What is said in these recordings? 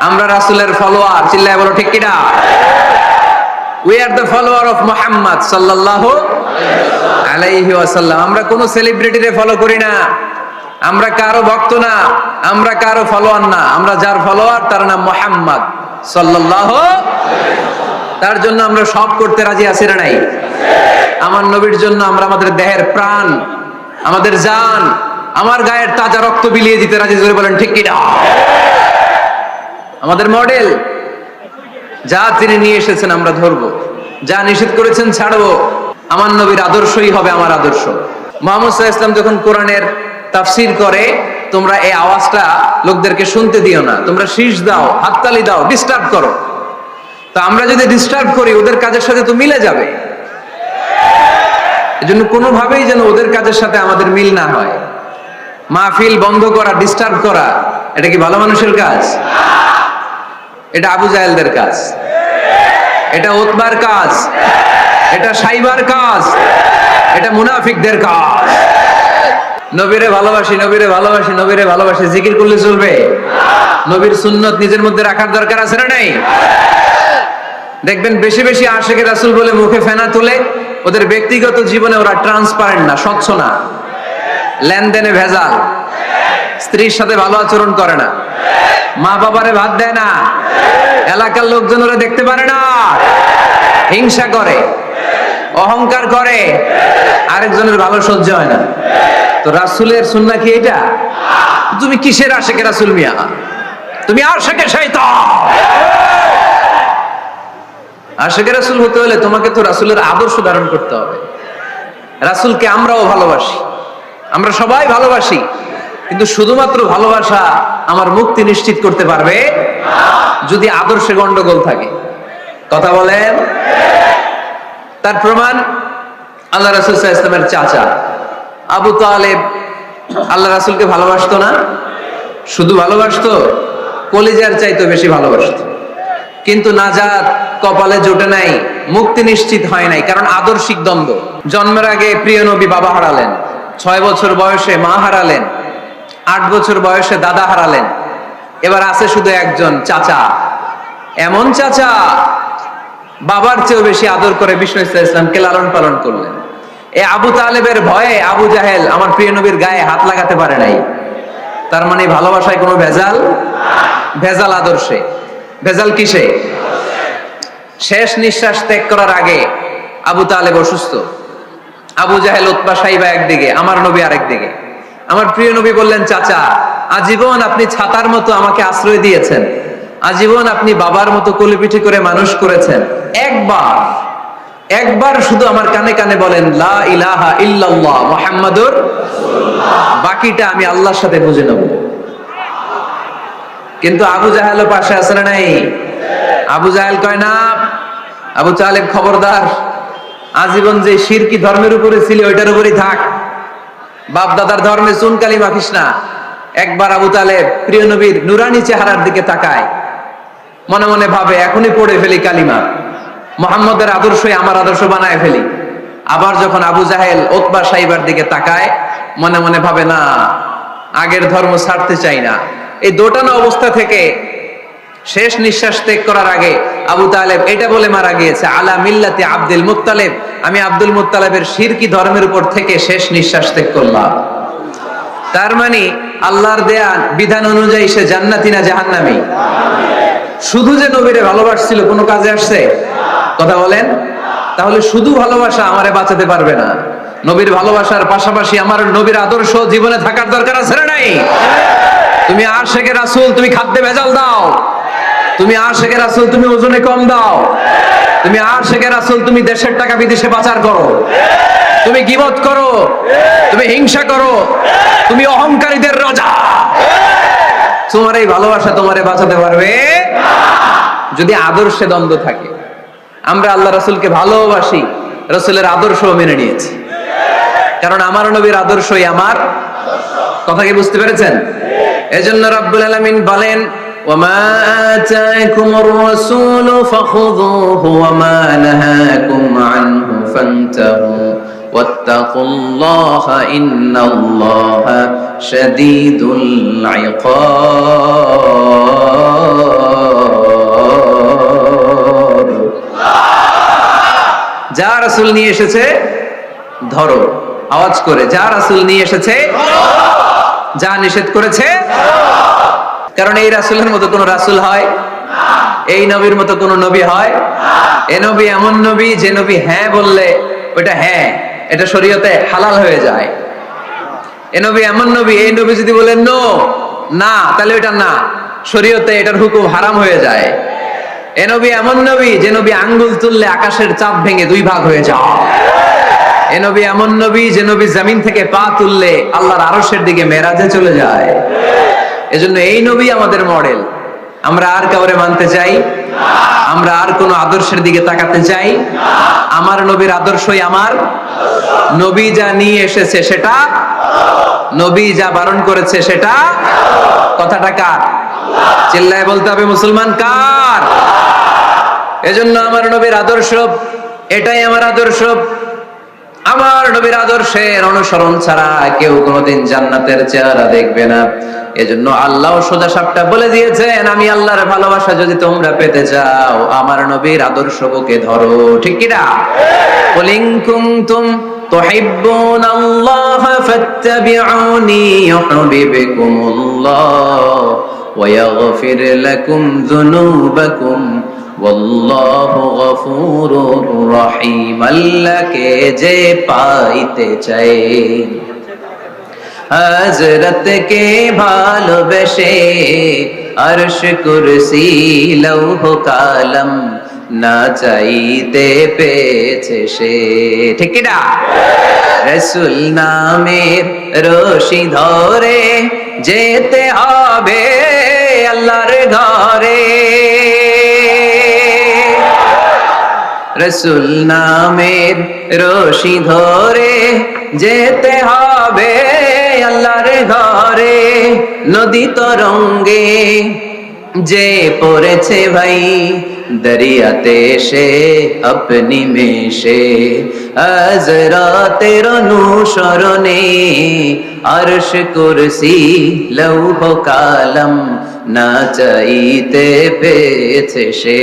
আমরা রাসূলের ফলোয়ার, চিল্লায় বলো ঠিক কিনা? We are the follower of Muhammad sallallahu alayhi wasallam. আমরা কোন সেলিব্রিটিরে ফলো করি না, আমরা কারো ভক্ত না, আমরা কারো ফলোয়ার না। আমরা যার ফলোয়ার তার নাম মুহাম্মদ সাল্লাল্লাহু আলাইহি ওয়াসাল্লাম। তার জন্য আমরা সব করতে রাজি আছি না নাই? আমার নবীর জন্য আমরা আমাদের দেহের প্রাণ, আমাদের জান, আমার গায়ের তাজা রক্ত বিলিয়ে দিতে রাজি। জোরে বলেন ঠিক কিনা? আমাদের মডেল, যা তিনি নিয়ে এসেছেন আমরা ধরবো, যা নিষেধ করেছেন ছাড়বো। আমার নবীর আদর্শই হবে আমার আদর্শ। মুহাম্মদ সাল্লাল্লাহু আলাইহি ওয়াসাল্লাম যখন কোরআনের তাফসীর করে, তোমরা এই আওয়াজটা লোকদেরকে শুনতে দিও না, তোমরা শীষ দাও, হাততালি দাও, ডিস্টার্ব করো। তো আমরা যদি ডিস্টার্ব করি, ওদের কাজের সাথে তো মিলে যাবে। এজন্য কোনোভাবেই যেন ওদের কাজের সাথে আমাদের মিল না হয়। মাহফিল বন্ধ করা, ডিস্টার্ব করা, এটা কি ভালো মানুষের কাজ? এটা আবু জাহেলদের কাজ, এটা উতবার কাজ, এটা সাইবার কাজ, এটা মুনাফিকদের কাজ। নবীরে ভালোবাসি, নবীরে ভালোবাসি, নবীরে ভালোবাসি, জিকির করলে চলবে? নবীর সুন্নত নিজের মধ্যে রাখার দরকার আছে না নাই? দেখবেন বেশি বেশি আশিকে রাসূল বলে মুখে ফেনা তুলে, ওদের ব্যক্তিগত জীবনে ওরা ট্রান্সপারেন্ট না, স্বচ্ছ না, লেনদেনে ভেজাল, স্ত্রীর সাথে ভালো আচরণ করে না, মা বাবারে ভাত দেয় না, এলাকার লোকজন ওরা দেখতে পারে না, হিংসা করে, অহংকার করে, আরেকজনের ভালো সহ্য হয় না। তো রাসূলের সুন্নাহ কি এটা? তুমি কিসের আশিকে রাসূল মিয়া? তুমি আশিকে শয়তান। আশিকে রাসূল হতে হলে তোমাকে তো রাসূলের আদর্শ ধারণ করতে হবে। রাসূলকে আমরাও ভালোবাসি, আমরা সবাই ভালোবাসি, কিন্তু শুধুমাত্র ভালোবাসা আমার মুক্তি নিশ্চিত করতে পারবে যদি আদর্শে গন্ডগোল থাকে। কথা বলেন? তার প্রমাণ আল্লাহ রাসূল সাল্লাল্লাহু আলাইহি ওয়াসাল্লামের চাচা আবু তালেব আল্লাহ রাসূলকে ভালোবাসতো না? শুধু ভালোবাসতো, কলিজার চাইতে বেশি ভালোবাসতো। কিন্তু নাজাত কপালে জোটে নাই, মুক্তি নিশ্চিত হয় নাই, কারণ আদর্শিক দ্বন্দ্ব। জন্মের আগে প্রিয় নবী বাবা হারালেন, 6 বছর বয়সে মা হারালেন, 8 বছর বয়সে দাদা হারালেন, এবার আছে শুধু একজন চাচা। এমন চাচা বাবার চেয়েও বেশি আদর করে বিষ্ণু ইসলামকে লালন পালন করলেন। এই আবু তালেবের ভয়ে আবু জাহেল আমার প্রিয় নবীর গায়ে হাত লাগাতে পারে নাই। তার মানে ভালোবাসায় কোনো ভেজাল? ভেজাল আদর্শে। ভেজাল কিসে? শেষ নিঃশ্বাস ত্যাগ করার আগে আবু তালেব অসুস্থ, আবু জাহেল, উতবা, সাইবা একদিকে, আমার নবী আরেকদিকে। আমার প্রিয় নবী বললেন, চাচা আজীবন আপনি ছাতার মতো আমাকে আশ্রয় দিয়েছেন, আজীবন আপনি বাবার মতো কোলেপিঠে করে মানুষ করেছেন, একবার শুধু আমার কানে কানে বলেন লা ইলাহা ইল্লাল্লাহ মুহাম্মাদুর রাসূলুল্লাহ, বাকিটা আমি আল্লাহর সাথে বুঝে নেব। কিন্তু আবু জাহেলও পাশে আছে না নাই? আবু জাহেল কয় না, আবু তালেব খবরদার, আজীবন যে শিরকি ধর্মের উপরে ছিল ওইটার উপরেই থাক, বাপ দাদার ধর্মে চুনকালি মাখিস না। একবার আবু তালেব প্রিয় নবীর নুরানি চেহারার দিকে তাকায়, মনে মনে ভাবে এখনই পড়ে ফেলি কালিমা, মুহাম্মদের আদর্শই আমার আদর্শ বানায় ফেলি। আবার যখন আবু জাহেল উতবা সাইবার দিকে তাকায়, মনে মনে ভাবে না, আগের ধর্ম ছাড়তে চাই না। এই দোটানা অবস্থা থেকে শেষ নিঃশ্বাস ত্যাগ করার আগে আবু তালেব এটা বলে মারা গিয়েছে, আলা মিল্লাতি আব্দুল মুত্তালিব, আমি আব্দুল মুত্তালিবের শিরকি ধর্মের উপর থেকে শেষ নিঃশ্বাস ত্যাগ করলাম। তার মানে আল্লাহর দেয়া বিধান অনুযায়ী সে জান্নাতি না জাহান্নামী? শুধু যে নবীরে ভালোবাসছিল কোনো কাজে আসছে? কথা বলেন? তাহলে শুধু ভালোবাসা আমারে বাঁচাতে পারবে না। নবীর ভালোবাসার পাশাপাশি আমার নবীর আদর্শ জীবনে থাকার দরকার আছে না নাই? তুমি আশিকে রাসূল, তুমি খাদ্যে ভেজাল দাও, তুমি আশিকে রাসূল, তুমি ওজনে কম দাও, তুমি আশিকে রাসূল, তুমি দেশের টাকা বিদেশে পাচার করো, তুমি গীবত করো, তুমি হিংসা করো, তুমি অহংকারীদের রাজা, তোমার এই ভালোবাসা তোমারে বাঁচাতে পারবে যদি আদর্শে দ্বন্দ্ব থাকে। আমরা আল্লাহ রাসূলকে ভালোবাসি, রাসূলের আদর্শ মেনে নিয়েছি, কারণ আমার নবীর আদর্শই আমার কথা। কি বুঝতে পেরেছেন? এজন্য রব্বুল আলামিন বলেন, ওয়ামা আতাকুমুর রাসূলু ফাখুযুহু ওয়ামা নাহাকুম আনহু ফান্তাহু ওয়াত্তাকুল্লাহা ইন্নাল্লাহা শাদীদুল ইকাব। রাসূল নিয়ে এসেছে ধরো, আওয়াজ করে, যা রাসূল নিয়ে এসেছে, যা নিষেধ করেছে। কারণ এই রাসূলের মতো কোন রাসূল হয়? এই নবীর মতো কোন নবী হয়? এ নবী এমন নবী যে নবী হ্যাঁ বললে ওইটা হ্যাঁ, এটা শরীয়তে হালাল হয়ে যায়। এ নবী এমন নবী, এই নবী যদি বলেন নো, না, তাহলে ওইটা না, শরীয়তে এটার হুকুম হারাম হয়ে যায়। এ নবী এমন নবী যে নবী আঙ্গুল তুললে আকাশের চাপ ভেঙে 2 ভাগ হয়ে যায়। এ নবী এমন নবী যে নবী জমিন থেকে পা তুললে আল্লাহর আরশের দিকে মেরাজে চলে যায়। এজন্য এই নবী আমাদের মডেল। আমরা আর কাউরে মানতে চাই? আমরা আর কোন আদর্শের দিকে তাকাতে চাই? আমার নবীর আদর্শই আমার। নবী যা নিয়ে এসেছে সেটা, নবী যা বারণ করেছে সেটা। কথাটা কার? চিল্লায় বলতে হবে মুসলমান কার? এজন্য আমার নবীর আদর্শ, এটাই আমার আদর্শ। আমার নবীর আদর্শের অনুসরণ ছাড়া কেউ কোনোদিন জান্নাতের চেহারা দেখবে না। এজন্য আল্লাহ সোজা সাপটা বলে দিয়েছেন, আমি আল্লাহর ভালোবাসা যদি তোমরা পেতে চাও আমার নবীর আদর্শ বুকে ধরো। ঠিক কি না? কুল ইন কুনতুম তুহিব্বুনাল্লাহ ফাত্তাবিউনি ইউহিব্বুকুমুল্লাহ ওয়া ইয়াগফির লাকুম যুনুবাকুম ওয়াল্লাহু গফুরুর রহিম। আল্লাহকে যে পাইতে চায়, হযরতকে ভালোবেসে আরশ কুরসি লৌহ কালাম না চাইতে পেয়েছে সে। ঠিক কি না? রাসূল নামের রশি ধরে যেতে হবে আল্লাহর ঘরে। রাসূল নামের রশি ধরে যেতে হবে আল্লাহর ঘরে। নদী তরঙ্গে যে পড়েছে ভাই দরিয়াতে সে আপনি মেশে, হযরতের অনুসরণে আরশ কুরসি লৌহ কালাম না চাইতে পেয়েছে সে।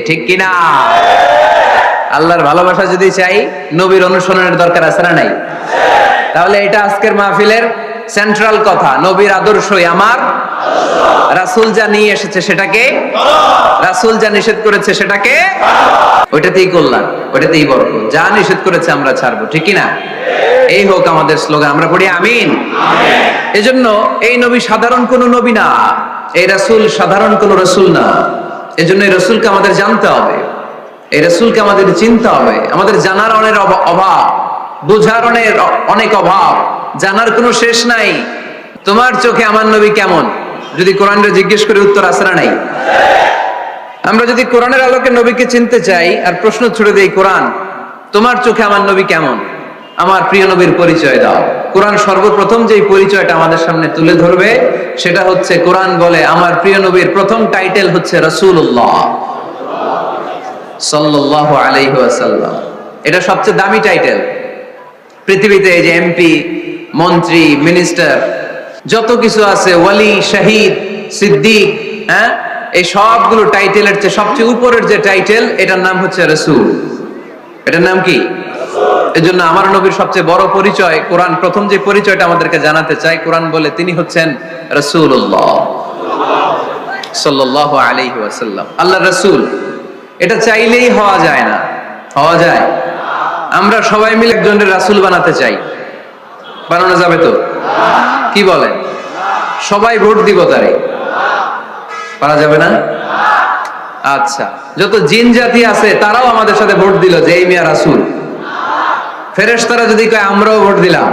ঠিক কি না? আল্লাহর ভালোবাসা যদি চাই নবীর অনুসরণের দরকার আছে না নাই? তাহলে এটা আজকের মাহফিলের সেন্ট্রাল কথা, নবীর আদর্শই আমার। রাসূল যা নিয়ে এসেছে সেটাকে, রাসূল যা নিষেধ করেছে সেটাকে, ওইটাতেই কল্যাণ, ওইটাতেই বরকত। যা নিষেধ করেছে আমরা ছাড়বো। ঠিক কি না? এই হোক আমাদের স্লোগান, আমরা পড়ি আমিন। এজন্য এই নবী সাধারণ কোন নবী না, এই রাসূল সাধারণ কোন রাসূল না। এজন্য এই রাসূলকে আমাদের জানতে হবে, এই রাসূলকে আমাদের চিনতে হবে। আমাদের জানার অনেক অভাব, বুঝার অনেক অভাব, জানার কোনো শেষ নাই। তোমার চোখে আমার নবী কেমন যদি কোরআনরে জিজ্ঞেস করে উত্তর আছে না নাই? আমরা যদি কোরআনের আলোকে নবীকে চিনতে চাই আর প্রশ্ন ছুড়ে দেই, কোরআন তোমার চোখে আমার নবী কেমন, আমার প্রিয় নবীর পরিচয় দাও। কোরআন সর্বপ্রথম যেই পরিচয়টা আমাদের সামনে তুলে ধরবে সেটা হচ্ছে, কোরআন বলে আমার প্রিয় নবীর প্রথম টাইটেল হচ্ছে রাসূলুল্লাহ সাল্লাল্লাহু আলাইহি ওয়াসাল্লাম। এটা সবচেয়ে দামি টাইটেল পৃথিবীতে। এই যে এমপি, মন্ত্রী, মিনিস্টার, যত কিছু আছে, ওয়ালি, শহীদ, সিদ্দিক, হ্যাঁ, এই সবগুলো টাইটেলের চেয়ে সবচেয়ে উপরের যে টাইটেল এটার নাম হচ্ছে রাসূল। এটার নাম কি? এজন্য আমার নবীর সবচেয়ে বড় পরিচয়, কোরআন প্রথম যে পরিচয়টা আমাদেরকে জানাতে চায়, কোরআন বলে তিনি হচ্ছেন রাসূলুল্লাহ সাল্লাল্লাহু আলাইহি ওয়াসাল্লাম, আল্লাহর রাসূল। এটা চাইলেই হওয়া যায় না, হওয়া যায়? আমরা সবাই মিলে একজনের রাসূল বানাতে চাই, বানানো যাবে তো? কি বলেন? সবাই ভোট দিব তারে, পারা যাবে না? আচ্ছা, যত জিন জাতি আছে তারাও আমাদের সাথে ভোট দিল যে এই মিয়া রাসূল। ফেরেশতারা যদি কয় আমরাও ভোট দিলাম,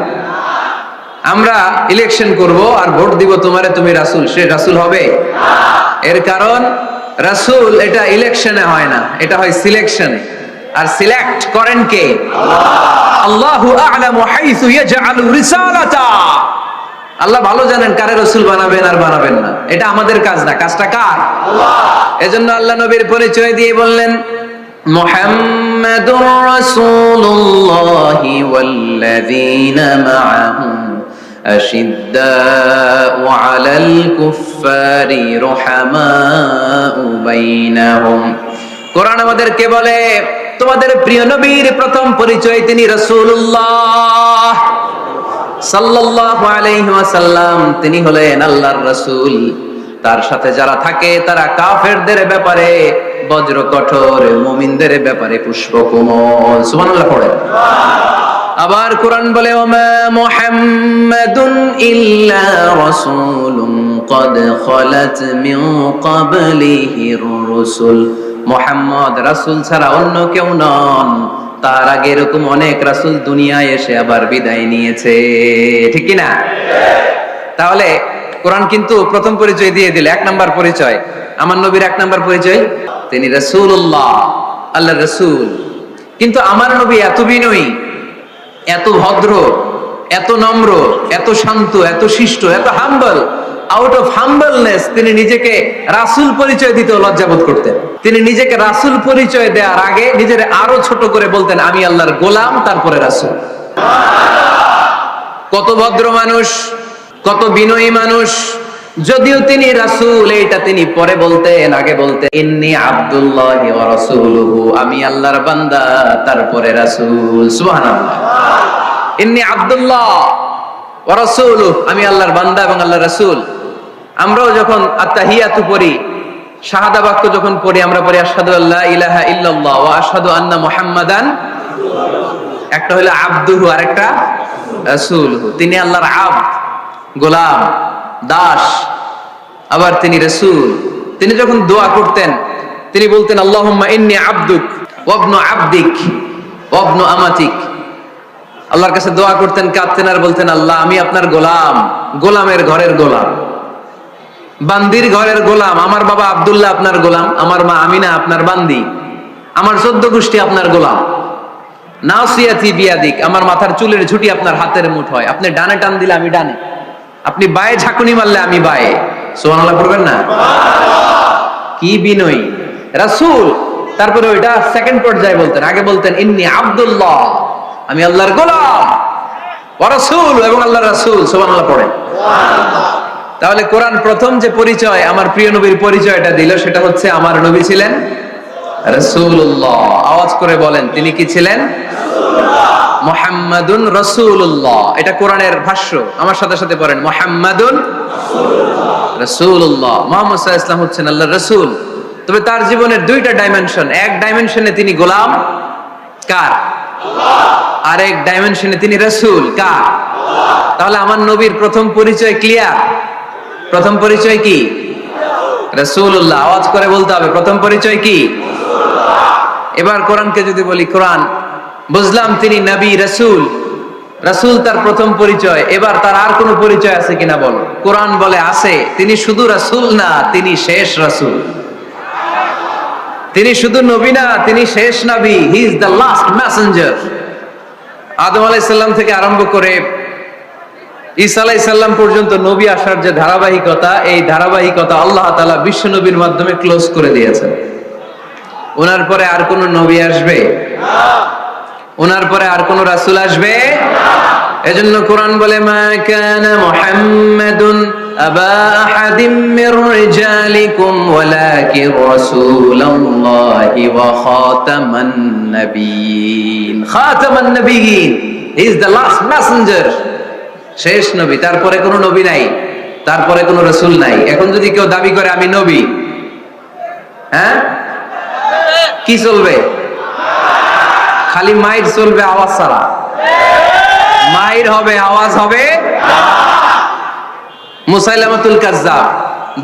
আমরা ইলেকশন করব আর ভোট দিব তোমারে, তুমি রাসূল, সে রাসূল হবে? এর কারণ রাসূল এটা ইলেকশনে হয় না, এটা হয় সিলেকশনে। আর সিলেক্ট করেন কে? আল্লাহু আ'লামু হাইসু ইয়াজআলু রিসালাতা। আল্লাহ ভালো জানেন কারে রাসূল বানাবেন আর বানাবেন না, এটা আমাদের কাজ না, কাজটা কার? আল্লাহ। এজন্য আল্লাহ নবীর পরিচয় দিয়ে বললেন, মুহাম্মাদুর রাসূলুল্লাহি ওয়াল্লাযীনা মা'আহু আশিদ্দাউ আলাল কুফফারি রুহামাউ বাইনাহুম। কোরআন আমাদেরকে বলে তোমাদের প্রিয় নবীর প্রথম পরিচয় তিনি রাসূলুল্লাহ সাল্লাল্লাহু আলাইহি ওয়াসাল্লাম। তিনি হলেন আল্লাহর রাসূল। তার সাথে যারা থাকে তারা কাফেরদের ব্যাপারে বজ্র কঠোর, মুমিনদের ব্যাপারে পুষ্পকোমল। সুবহানাল্লাহ পড়ে। আবার কোরআন বলে ওমা মুহাম্মাদুন ইল্লা রাসূলুন ক্বাদ খালাত মিন ক্বাবলিহির রাসূল। মুহাম্মদ রাসূল ছাড়া অন্য কেউ নন, তার আগে এরকম অনেক রাসূল দুনিয়ায় এসে আবার বিদায় নিয়েছে, ঠিক কি না? তাহলে কোরআন কিন্তু প্রথম পরিচয় দিয়ে দিল, এক নাম্বার পরিচয় আমার নবীর, এক নাম্বার পরিচয় তিনি রাসূলুল্লাহ, আল্লাহর রাসূল। কিন্তু আমার নবী এত বিনয়ী, এত ভদ্র, এত নম্র, এত শান্ত, এত শিষ্ট, এত হাম্বল। আউট অফ হাম্বলনেস তিনি নিজেকে রাসূল পরিচয় দিতে লজ্জাবোধ করতেন। তিনি নিজেকে রাসূল পরিচয় দেওয়ার আগে নিজের আরো ছোট করে বলতেন আমি আল্লাহর গোলাম, তারপরে রাসূল। কত ভদ্র মানুষ, কত বিনয়ী মানুষ। যদিও তিনি রাসূল, এইটা তিনি পরে বলতেন, আগে বলতেন ইন্নী আব্দুল্লাহি ওয়া রাসূলুহু, আমি আল্লাহর বান্দা তারপরে রাসূল। সুবহানাল্লাহ। ইন্নী আব্দুল্লাহ ওয়া রাসূলুহু, আমি আল্লাহর বান্দা এবং আল্লাহর রাসূল। আমরাও যখন আত্তাহিয়াতু পড়ি, শাহাদা বাক্য যখন পড়ি, আমরা পড়ি আশহাদু আল্লা ইলাহা ইল্লাল্লাহ ওয়া আশহাদু আন্না মুহাম্মাদান। একটা হলো আব্দুহু আর একটা রাসূলুহু। তিনি আল্লাহর আব্দ, গোলাম, দাস, আবার তিনি রাসূল। তিনি যখন দোয়া করতেন তিনি বলতেন আল্লাহুম্মা ইন্নী আবদুক ওয়া ইবনু আবদিক ওয়া ইবনু আমাতিক। আল্লাহর কাছে দোয়া করতেন, কাঁদতেন আর বলতেন আল্লাহ আমি আপনার গোলাম, গোলামের ঘরের গোলাম, বান্দির ঘরের গোলাম। আমার বাবা আব্দুল্লাহ আপনার গোলাম, আমার মা আমিনা আপনার বান্দি, আমার 14 গোষ্ঠী আপনার গোলাম। নাসিয়াতি বিয়াদিক, আমার মাথার চুলের ঝুঁটি আপনার হাতের মুঠোয়, আপনি ডানে টান দিলে আমি ডানে, আপনি বায়ে ঝাঁকুনি মারলে আমি বায়ে। সুবহানাল্লাহ পড়বেন না? কি বিনয়ী রাসূল। তারপরে ওইটা সেকেন্ড পর্যায়ে বলতেন, আগে বলতেন ইন্নী আব্দুল্লাহ, আমি আল্লাহর গোলাম, ওয়া রাসূল, এবং আল্লাহর রাসূল। সুবহানাল্লাহ পড়েন। তাহলে কোরআন প্রথম যে পরিচয় আমার প্রিয় নবীর পরিচয়টা দিল, সেটা হচ্ছে আমার নবী ছিলেন রাসূলুল্লাহ। আওয়াজ করে বলেন তিনি কি ছিলেন? মুহাম্মাদুন রাসূলুল্লাহ। এটা কোরআনের ভাষ্য, আমার সাথে সাথে পড়েন মুহাম্মাদুন রাসূলুল্লাহ। মুহাম্মদ সাল্লাল্লাহু আলাইহি ওয়াসাল্লাম হচ্ছেন আল্লাহর রাসূল। তবে তার জীবনের দুইটা ডাইমেনশন, এক ডাইমেনশনে তিনি গোলাম, কার? আল্লাহ। আর এক ডাইমেনশনে তিনি রাসূল, কার? আল্লাহ। তাহলে আমার নবীর প্রথম পরিচয় ক্লিয়ার। প্রথম পরিচয় কি? রাসূলুল্লাহ। আওয়াজ করে বলতে হবে প্রথম পরিচয় কি? রাসূলুল্লাহ। এবার কোরআনকে যদি বলি, কোরআন বুঝলাম তিনি নবী রাসূল, রাসূল তার প্রথম পরিচয়, এবার তার আর কোনো পরিচয় আছে কিনা বল। কোরআন বলে আছে। তিনি শুধু রাসূল না, তিনি শেষ রাসূল। তিনি শুধু নবী না, তিনি শেষ নবী। He is the last messenger. আদম আলাইহিস সালাম থেকে আরম্ভ করে ঈসা আলাইহিস সালাম পর্যন্ত নবী আসার যে ধারাবাহিকতা, এই ধারাবাহিকতা আল্লাহ তাআলা বিশ্ব নবীর মাধ্যমে ক্লোজ করে দিয়েছেন। ওনার পরে আর কোন নবী আসবে না, ওনার পরে আর কোন রাসূল আসবে না। এজন্য কোরআন বলে মা কানা মুহাম্মাদুন আবা আহাদিম মির রিজালিকুম ওয়ালাকিন রাসূলুল্লাহি ওয়া খাতামান নাবিয়্যিন। খাতামান নাবিয়্যিন, he is the last messenger, শেষ নবী। তারপরে কোনো নবী নাই, তারপরে কোনো রাসূল নাই। এখন যদি কেউ দাবি করে আমি নবী, হ্যাঁ কি চলবে? খালি মাইর চলবে, আওয়াজ ছাড়া। মাইর হবে, আওয়াজ হবে। মুসাইলামাতুল কাজ্জাব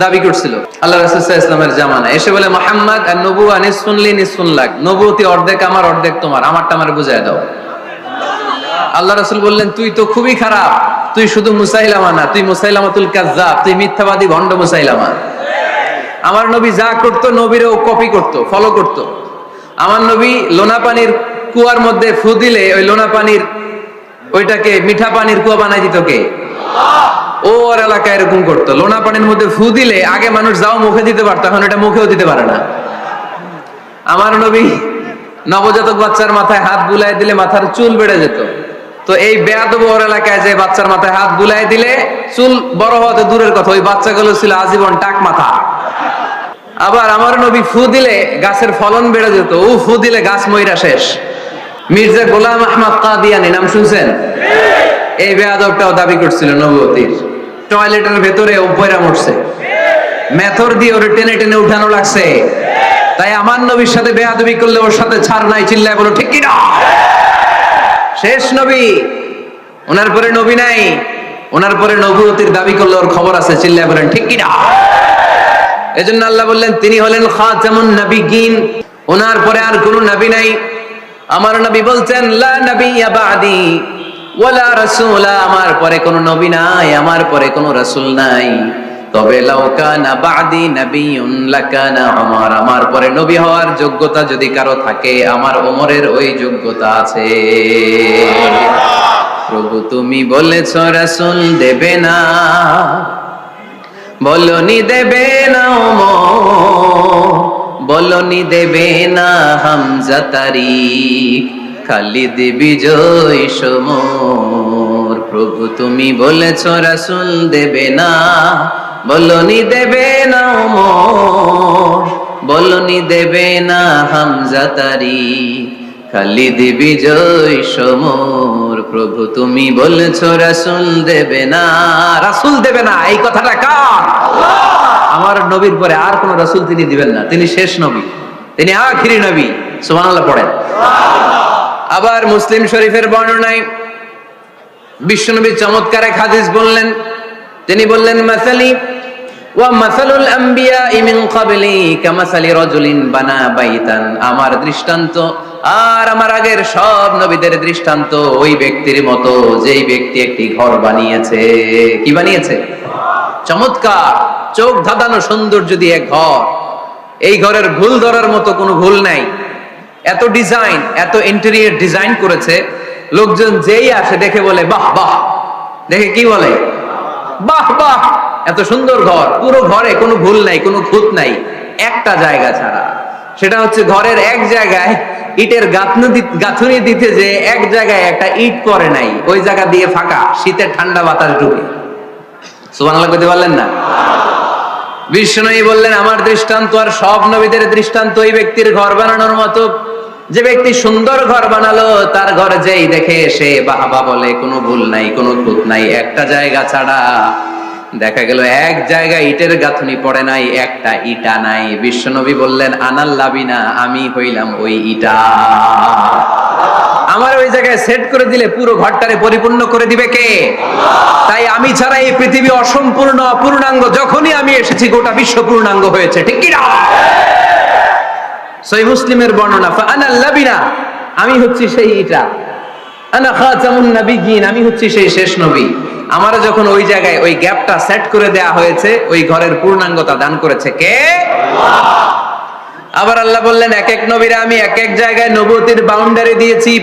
দাবি করছিল আল্লাহ রাসূল সাল্লাল্লাহু আলাইহি ওয়াসাল্লামের জামানায়, এসে বলে মুহাম্মদ আর নবুয়া নিসফুন লি নিসফুন লাক, নবুয়তি অর্ধেক আমার অর্ধেক তোমার, আমারটা আমারে বুঝায় দাও। আল্লাহ রাসূল বললেন তুই তো খুবই খারাপ, তুই শুধু মুসাইলামা না, তুই মুসাইলামাতুল কাজ্জাব, তুই মিথ্যাবাদী ভণ্ড মুসাইলামা। আমার নবী যা করতো নবীরও কপি করতো, ফলো করতো। আমার নবী লোনা পানির কুয়ার মধ্যে ফু দিলে ওই লোনা পানির ওইটাকে মিঠা পানির কুয়া বানাই দিত কে? ও ওর এলাকায় এরকম করতো। লোনা পানির মধ্যে ফু দিলে আগে মানুষ যাও মুখে দিতে পারতো, এখন এটা মুখেও দিতে পারে না। আমার নবী নবজাতক বাচ্চার মাথায় হাত বুলাই দিলে মাথার চুল বেড়ে যেত। তো এই বেয়াদব ওর এলাকায় যে বাচ্চার মাথায় হাত বুলাই দিলে চুল বড় হওয়াতে দূরের কথা, ওই বাচ্চাগুলো ছিল আজীবন টাক মাথা। আবার আমার নবী ফু দিলে গাছের ফলন বেড়ে যেত, ও ফু দিলে গাছ মইরা শেষ। মির্জা গোলাম আহমদ কাদিয়ানী নাম শুনছেন? এই বেয়াদবটাও দাবি করছিল নবুয়তির। টয়লেটের ভেতরে ও পয়রা মরছে, মেথর দিয়ে ওরে টেনে টেনে উঠানো লাগছে। তাই আমার নবীর সাথে বেয়াদবি করলে ওর সাথে ছাড় নাই, চিল্লায় বলো ঠিক কিনা? শেষ নবী, ওনার পরে নবী নাই, ওনার পরে নবুয়তির দাবি করলে ওর খবর আছে, চিল্লায় বলেন ঠিক কিনা? এজন্য আল্লাহ বললেন তিনি হলেন খাতামুন নবিয়্যিন, ওনার পরে আর কোনো নবী নাই। আমার নবী বলছেন লা নাবিয়্যা বা'দি ওয়ালা রাসূলা, আমার পরে কোনো নবী নাই, আমার পরে কোনো রাসূল নাই। তবে লাউ কানা বা'দি নাবিয়্যুন লাকানা উমর, আমার পরে নবী হওয়ার যোগ্যতা যদি কারো থাকে আমার ওমরের ওই যোগ্যতা আছে। প্রভু তুমি বলেছ রাসূল দেবে না, বলনি দেবে না ওমর, বলনি দেবে না হামজা তারিক, খালিদ বিজয় সমর। প্রভু তুমি বলেছ রাসূল দেবে না, বলনি দেবে না ওমর, বলনি দেবে না হামজা তারিক, খালিদ বিজয় সমর। প্রভু তুমি বলেছ রাসূল দেবে না, রাসূল দেবে না, এই কথাটা কার? আমার নবীর পরে আর কোন রাসূল তিনি দিবেন না, তিনি শেষ নবী, তিনি আখিরি নবী। সুবহানাল্লাহ পড়েন। আবার মুসলিম শরীফের বর্ণনায় বিশ্বনবী চমৎকার এক হাদিস বললেন, তিনি বললেন মাসালি ওয়া মাসালুল আম্বিয়া মিন ক্বাবলি কামাসালি রাজুলিন বানা বাইতান, আমার দৃষ্টান্ত আর আমার আগের সব নবীদের দৃষ্টান্ত ওই ব্যক্তির মতো যেই ব্যক্তি একটি ঘর বানিয়েছে। কি বানিয়েছে? চমৎকার চোখ ধাঁধানো সৌন্দর্য দিয়ে ঘর। এই ঘরের ভুল ধরার মতো কোনো ভুল নাই, এত ডিজাইন, এত ইন্টেরিয়র ডিজাইন করেছে, লোকজন যেই আসে দেখে বলে বাহ বাহ, দেখে কি বলে? বাহ বাহ, এত সুন্দর ঘর। পুরো ঘরে কোনো ভুল নাই, কোনো খুঁত নাই, একটা জায়গা ছাড়া, সেটা হচ্ছে ঘরের এক জায়গায় ইটের গাঁথুনি দিতে যে এক জায়গায় একটা ইট পড়ে নাই, ওই জায়গা দিয়ে ফাঁকা, শীতের ঠান্ডা বাতাস ঢুকে। সুবহানাল্লাহ কইতে পারলেন না? বিশ্বনবী বললেন আমার দৃষ্টান্ত আর সব নবীদের দৃষ্টান্ত ওই ব্যক্তির ঘর বানানোর মতো, যে ব্যক্তি সুন্দর ঘর বানালো তার ঘরে যেই দেখে সে বাহবা বলে, কোনো ভুল নাই, কোনো খুঁত নাই, একটা জায়গা ছাড়া। দেখা গেল এক জায়গায় ইটের গাঁথুনি পড়ে নাই, একটা ইটা নাই। বিশ্বনবী বললেন আনাল লাবিনা, আমি হইলাম ওই ইটা। আমার ওই জায়গায় সেট করে দিলে পুরো ঘরটারে পরিপূর্ণ করে দিবে কে? তাই আমি ছাড়া এই পৃথিবী অসম্পূর্ণ, অপূর্ণাঙ্গ। যখনই আমি এসেছি গোটা বিশ্ব পূর্ণাঙ্গ হয়েছে, ঠিক কি না? সহিহ মুসলিমের বর্ণনা, ফাআনাল লাবিনা, আমি হচ্ছি সেই ইটা, আনা খাতামুন নবিয়্যিন, আমি হচ্ছি সেই শেষ নবী। আমারে যখন ওই জায়গায় ওই গ্যাপটা সেট করে দেয়া হয়েছে, ওই ঘরের পূর্ণাঙ্গতা দান করেছে কে? আল্লাহ। আবার আল্লাহ বললেন এক এক নবীরা আমি এক এক জায়গায় নবুয়তির বাউন্ডারি দিয়েছি।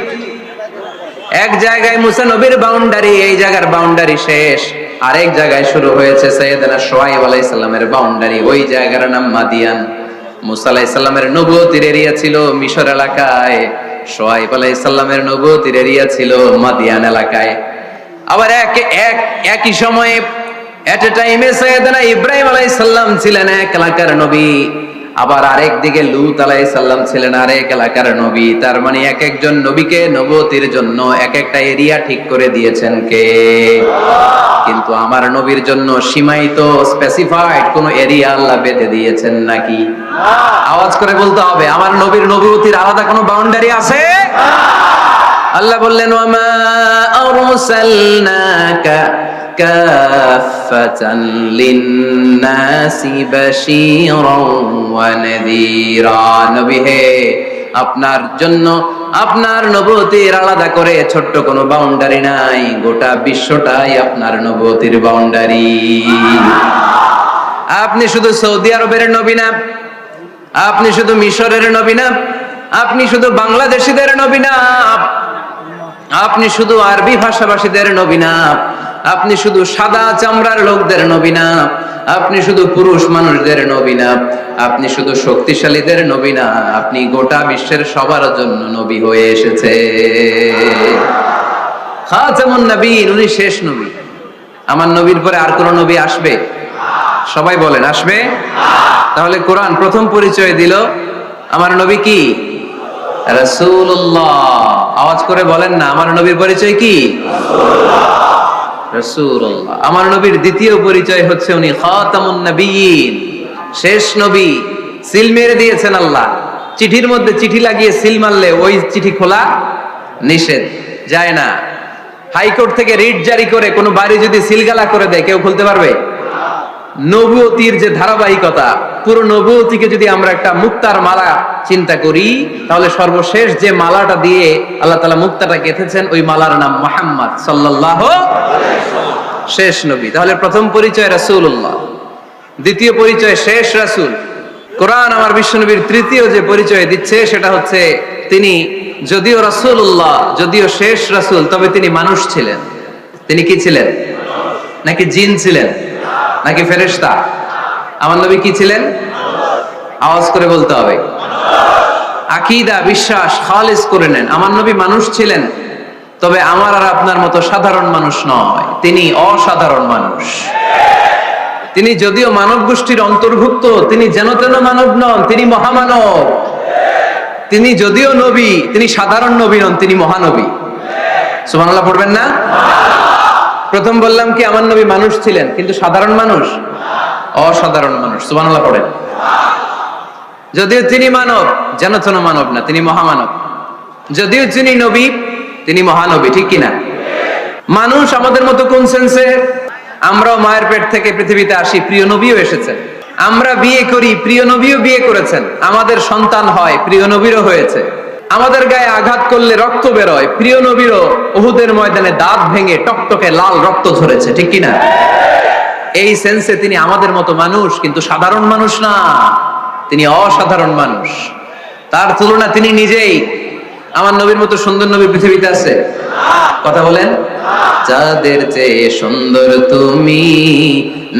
এক জায়গায় মুসা নবীর বাউন্ডারি, এই জায়গার বাউন্ডারি শেষ। আরেক জায়গায় শুরু হয়েছে সাইয়েদনা শুআয়ব আলাইহিস সালামের বাউন্ডারি, ওই জায়গার নাম মাদিয়ান। মুসা আলাইহিস সালামের নবুয়তির এরিয়া ছিল মিশর এলাকায়, শুআয়ব আলাইহিস সালামের নবুয়তির এরিয়া ছিল মাদিয়ান এলাকায়। আবার একই সময়ে এট এ টাইমে সাইয়েদনা ইব্রাহিম আলাইহিস সালাম ছিলেন এক এলাকার নবী, আবার আরেক দিকে লূত আলাইহিস সালাম ছিলেন আরেক এলাকার নবী। তার মানে এক একজন নবীকে নবুয়তির জন্য এক একটা এরিয়া ঠিক করে দিয়েছেন কে? আল্লাহ। কিন্তু আমার নবীর জন্য সীমায়িত স্পেসিফাইড কোন এরিয়া আল্লাহ বেঁধে দিয়েছেন নাকি? আওয়াজ করে বলতে হবে, আমার নবীর নবুয়তির আলাদা কোনো বাউন্ডারি আছে? আল্লাহ বললেন ওয়ামা আরসালনাকা কাফাতান লিন্নাসি বাশীরান ওয়া নাযীরা, নবী হে আপনার জন্য আপনার নবুয়তির আলাদা করে ছোট্ট কোনো বাউন্ডারি নাই, গোটা বিশ্বটাই আপনার নবুয়তির বাউন্ডারি। আপনি শুধু সৌদি আরবের নবী না, আপনি শুধু মিশরের নবী না, আপনি শুধু বাংলাদেশীদের নবী না, আপনি শুধু আরবি ভাষাভাষীদের নবী না, আপনি শুধু সাদা চামড়ার লোকদের নবী না, আপনি শুধু পুরুষ মানুষদের নবী না, আপনি শুধু শক্তিশালীদের নবী না, আপনি গোটা বিশ্বের সবার জন্য নবী হয়ে এসেছে। খাতামুন নবিয়্যিন, উনি শেষ নবী। আমার নবীর পরে আর কোন নবী আসবে? সবাই বলেন আসবে? তাহলে কোরআন প্রথম পরিচয় দিল আমার নবী কি? রাসূলুল্লাহ। আওয়াজ করে বলেন না, আমার নবীর পরিচয় কি? রাসূলুল্লাহ। আমার নবীর দ্বিতীয় পরিচয় হচ্ছে উনি খাতামুন নবিয়্যিন, শেষ নবী। সিল মেরে দিয়েছেন আল্লাহ। চিঠির মধ্যে চিঠি লাগিয়ে সিল মারলে ওই চিঠি খোলা নিষেধ, যায় না। হাইকোর্ট থেকে রিট জারি করে কোনো বাড়ি যদি সিলগালা করে দেয়, কেউ খুলতে পারবে? নবুয়তির যে ধারাবাহিকতা, পুরো নবুয়তিকে যদি আমরা একটা মুক্তার মালা চিন্তা করি, তাহলে সর্বশেষ যে মালাটা দিয়ে আল্লাহ তাআলা মুক্তাটা গেঁথেছেন, ওই মালার নাম মুহাম্মদ সাল্লাল্লাহু আলাইহি ওয়াসাল্লাম, শেষ নবী। তাহলে প্রথম পরিচয় রাসূলুল্লাহ, দ্বিতীয় পরিচয় শেষ রাসূল। কোরআন আমার বিশ্বনবীর তৃতীয় যে পরিচয় দিচ্ছে সেটা হচ্ছে তিনি যদিও রাসূলুল্লাহ, যদিও শেষ রাসূল, তবে তিনি মানুষ ছিলেন। তিনি কি ছিলেন? নাকি জিন ছিলেন? নাকি ফেরেশতা? আমার নবী কি ছিলেন? আওয়াজ করে বলতে হবে। আকীদা, বিশ্বাস খালিস করে নেন, আমার নবী মানুষ ছিলেন, তবে আমার আর আপনার মতো সাধারণ মানুষ নয়, তিনি অসাধারণ মানুষ। তিনি যদিও মানব গোষ্ঠীর অন্তর্ভুক্ত, তিনি যেন তেন মানব নন, তিনি মহামানব। তিনি যদিও নবী, তিনি সাধারণ নবী নন, তিনি মহানবী। সুবহানাল্লাহ পড়বেন না? প্রথম বললাম কি আমার নবী মানুষ ছিলেন, কিন্তু সাধারণ মানুষ, অসাধারণ মানুষ। সুবহানাল্লাহ পড়েন। যদিও তিনি মানব, যেন তেন মানব না, তিনি মহামানব। যদিও তিনি নবী, তিনি মহানবী। ঠিক কিনা? মানুষ আমাদের মতো কোন সেন্সে? আমরাও মায়ের পেট থেকে পৃথিবীতে আসি, প্রিয় নবীও এসেছেন। আমরা বিয়ে করি, প্রিয় নবীও বিয়ে করেছেন। আমাদের সন্তান হয়, প্রিয় নবীরও হয়েছে। আমাদের গায়ে আঘাত করলে রক্ত বেরোয়, প্রিয় নবীরও উহুদের ময়দানে দাঁত ভেঙে টকটকে লাল রক্ত ঝরেছে। ঠিক কিনা? এই সেন্সে তিনি আমাদের মতো মানুষ, কিন্তু সাধারণ মানুষ না, তিনি অসাধারণ মানুষ। তার তুলনা তিনি নিজেই। আমার নবীর মতো সুন্দর নবী পৃথিবীতে আছে? কথা বলেন। যাদের চেয়ে সুন্দর তুমি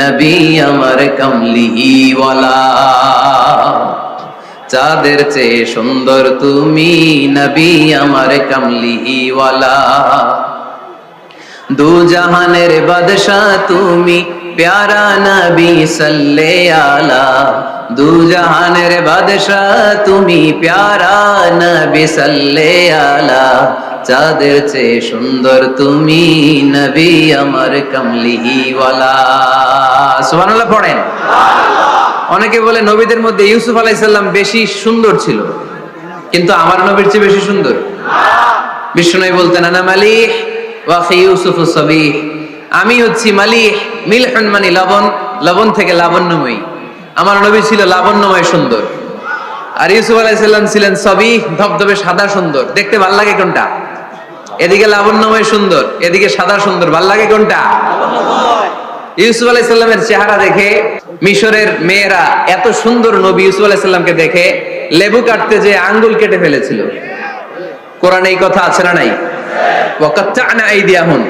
নবী আমার কামলিওয়ালা, যাদের চেয়ে সুন্দর তুমি নবী আমার কামলিওয়ালা, দু জাহানের বাদশা তুমি প্যারা নবী সাল্লে আলা, দু জাহানের বাদশা তুমি প্যারা নবী সাল্লে আলা, যাদের চেয়ে সুন্দর তুমি নবী আমার কামলিওয়ালা। সুবহানাল্লাহ পড়েন। অনেকে বলে নবীদের মধ্যে ইউসুফ আলাইহিস সালাম বেশি সুন্দর ছিল, কিন্তু আমার নবীর চেয়ে বেশি সুন্দর? বিষ্ণু বলতেন আনা মালিহ ওয়া খি ইউসুফ সাবিহ, আমি হচ্ছি মালিহ, মিলহুন মানে লবণ, লবণ থেকে লাবণ্যময়ী। আমার নবী ছিল লাবণ্যময় সুন্দর, আর ইউসুফ আলাইহিস সালাম ছিলেন সাবিহ, ধবধবে সাদা সুন্দর। দেখতে ভাল লাগে কোনটা? এদিকে লাবণ্যময় সুন্দর, এদিকে সাদা সুন্দর, ভাল লাগে কোনটা? ইউসুফ আলাইহিস সালামের চেহারা দেখে মিশরের মেয়েরা এত সুন্দর নবী ইউসুফ আলাইহিস সালামকে দেখে লেবু কাটতে যে আঙ্গুল কেটে ফেলেছিল। কোরআনে এই কথা আছে না নাই? ওয়াকাত্তানা আইদিয়াহুম,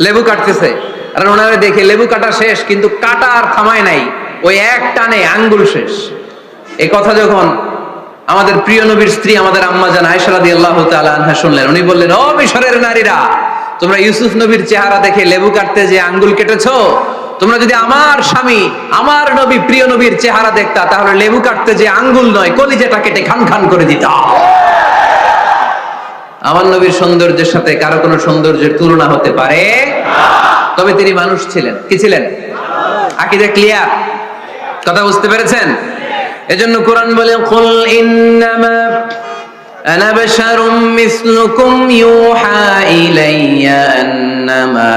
লেবু কাটতেছে, আর ওনারে দেখে লেবু কাটা শেষ, কিন্তু কাটা আর থামায় নাই, ওই এক টানে আঙ্গুল শেষ। এই কথা যখন আমাদের প্রিয় নবীর স্ত্রী আমাদের আম্মা জান আয়েশা রাদিয়াল্লাহু তাআলা আনহা শুনলেন, উনি বললেন, ও মিশরের নারীরা, তোমরা ইউসুফ নবীর চেহারা দেখে লেবু কাটতে যে আঙ্গুল কেটেছো, তোমরা যদি আমার স্বামী আমার নবী প্রিয় নবীর চেহারা দেখতা, তাহলে লেবু কাটতে যে আঙ্গুল নয়, কলিজাটা কেটে খান খান করে দিতা। আমার নবীর সৌন্দর্যের সাথে কারো কোনো সৌন্দর্যের তুলনা হতে পারে? তবে তিনি মানুষ ছিলেন। কি ছিলেন? আকীদা ক্লিয়ার? কথা বুঝতে পেরেছেন? এজন্য কোরআন বলে, কুল ইন্নামা আনা বাশারুম মিসলুকুম ইউহা ইলাইয়া আন্নামা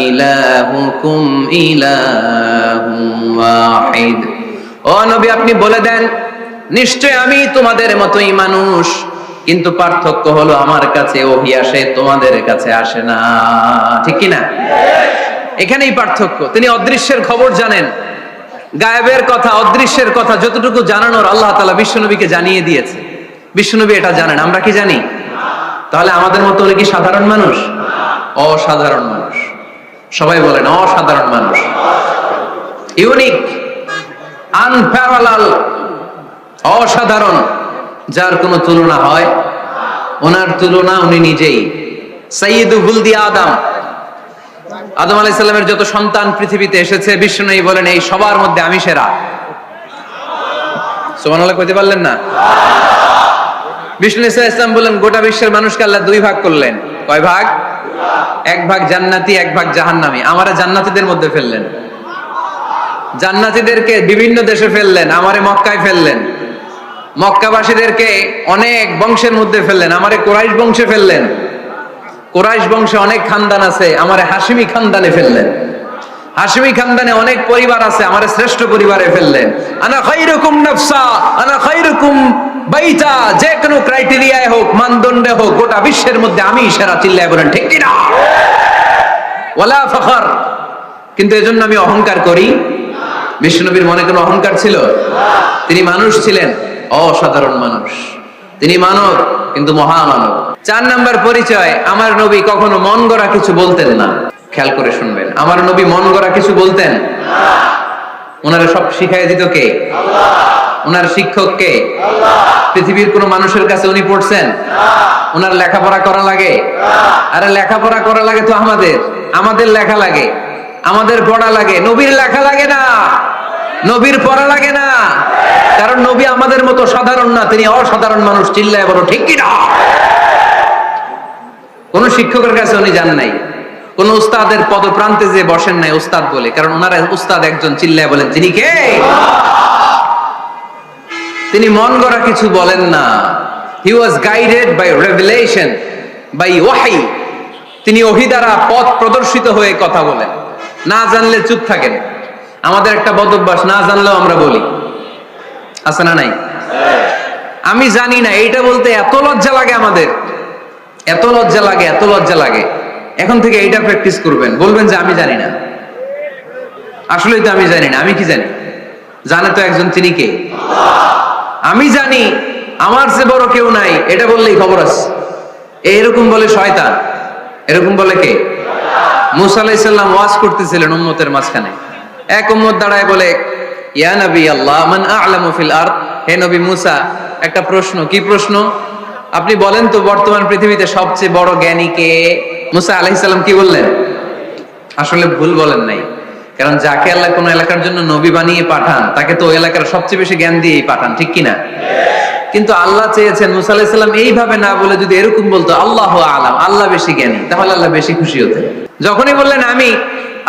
ইলাহুকুম ইলাহুম ওয়াহিদ। ও নবী, আপনি বলে দেন, নিশ্চয় আমি তোমাদের মতোই মানুষ, কিন্তু পার্থক্য হলো আমার কাছে ওহী আসে, তোমাদের কাছে আসে না। ঠিক কি না? এখানেই পার্থক্য। তিনি অদৃশ্যের খবর জানেন, গায়েবের কথা, অদৃশ্যের কথা যতটুকু জানানোর আল্লাহ তাআলা বিশ্বনবীকে জানিয়ে দিয়েছে। বিশ্বনবী এটা জানেন, আমরা কি জানি? তাহলে আমাদের মতো কি সাধারণ মানুষ? অসাধারণ মানুষ। সবাই বলেন অসাধারণ মানুষ। ইউনিক, আনপ্যারালাল, অসাধারণ, যার কোনো তুলনা হয়? ওনার তুলনা উনি নিজেই। সাইয়্যিদু বুলদি আদম, আদম আলাইহিস সালামের যত সন্তান পৃথিবীতে এসেছে, বিশ্বনবী বলেন এই সবার মধ্যে আমি সেরা। সুবহানাল্লাহ কইতে পারলেন না? বিষ্ণু ইসলাম বললেন গোটা বিশ্বের মানুষকে আল্লাহ দুই ভাগ করলেন। কয় ভাগ? এক ভাগ জান্নাতি, এক ভাগ জাহান্নামী। আমারে জান্নাতীদের মধ্যে ফেললেন। জান্নাতীদেরকে বিভিন্ন দেশে ফেললেন, আমারে মক্কায় ফেললেন। মক্কাবাসীদেরকে অনেক বংশের মধ্যে ফেললেন, আমারে কুরাইশ বংশে ফেললেন। কুরাইশ বংশে অনেক খানদান আছে, আমারে হাশিমি খানদানে ফেললেন। হাশিমি খানদানে অনেক পরিবার আছে, আমারে শ্রেষ্ঠ পরিবারে ফেললেন। আনা খায়রুকুম নাফসা আনা খায়রুকুম বাইতা, যে কোনো ক্রাইটেরিয়ায় হোক, মানদণ্ডে হোক, গোটা বিশ্বের মধ্যে আমি সেরা। চিল্লায় বলেন ঠিক কি না? ওয়ালা ফখর। কিন্তু এজন্য আমি অহংকার করি? বিশ্বনবীর মনে কোনো অহংকার ছিল? তিনি মানুষ ছিলেন, অসাধারণ মানুষ। তিনি মানব, কিন্তু মহামানব। 4 নাম্বার পরিচয়, আমার নবী কখনো মন গড়া কিছু বলতেন না। খেয়াল করে শুনবেন, আমার নবী মন গড়া কিছু বলতেন না। ওনারা সব শিখাই দিত কে? আল্লাহ। ওনার শিক্ষক কে? আল্লাহ। পৃথিবীর কোন মানুষের কাছে উনি পড়ছেন? না। ওনার লেখাপড়া করা লাগে? না। আরে লেখাপড়া করা লাগে তো আমাদের লেখা লাগে, আমাদের পড়া লাগে। নবীর লেখা লাগে না, নবীর পড়া লাগে না। কারণ নবী আমাদের মতো সাধারণ না, তিনি অসাধারণ মানুষ। চিল্লায় বলো ঠিক কি না? কোন শিক্ষকের কাছে উনি যান নাই, কোন উস্তাদের পদপ্রান্তে যে বসেন নাই উস্তাদ বলে, কারণ ওনারা উস্তাদ একজন। চিল্লায় বলেন তিনি কে? তিনি মন গড়া কিছু বলেন না। He was guided by revelation, by ওয়াহি। তিনি ওহী দ্বারা পথ প্রদর্শিত হয়ে কথা বলেন। না জানলে চুপ থাকেন। আমাদের একটা বদ অভ্যাস, না জানলেও আমরা বলি, আছে না নাই? আমি জানি না, এইটা বলতে এত লজ্জা লাগে আমাদের, এত লজ্জা লাগে, এত লজ্জা লাগে। এখন থেকে এইটা প্র্যাকটিস করবেন, বলবেন যে আমি জানি না। আসলেই তো আমি জানি না। আমি কি জানি? জানে তো একজন, তিনি কে? আমি জানি, আমার চেয়ে বড় কেউ নাই, এটা বললেই খবর আছে। এরকম বলে শয়তান। এরকম বলে কে? মুসা আলাইহিস সালাম ওয়াজ করতেছিলেন উম্মতের মাঝখানে। এক উম্মত দাঁড়ায় বলে, ইয়া নবী আল্লাহ মান আ'লামু ফিল আরদ। হে নবী মুসা, একটা প্রশ্ন। কি প্রশ্ন? আপনি বলেন তো বর্তমান পৃথিবীতে সবচেয়ে বড় জ্ঞানী কে? মুসা আলাইহিস সালাম কি বললেন? আসলে ভুল বলেন নাই, কারণ যাকে আল্লাহ কোন এলাকার জন্য নবী বানিয়ে পাঠান, তাকে তো ওই এলাকার সবচেয়ে বেশি জ্ঞান দিয়েই পাঠান, ঠিক কিনা? কিন্তু আল্লাহ চেয়েছেন মুসা আলাইহিস সালাম এইভাবে না বলে যদি এরকম বলতো আল্লাহু আ'লাম, আল্লাহ বেশি জ্ঞানী, তাহলে আল্লাহ বেশি খুশি হতেন। যখনই বললেন আমি,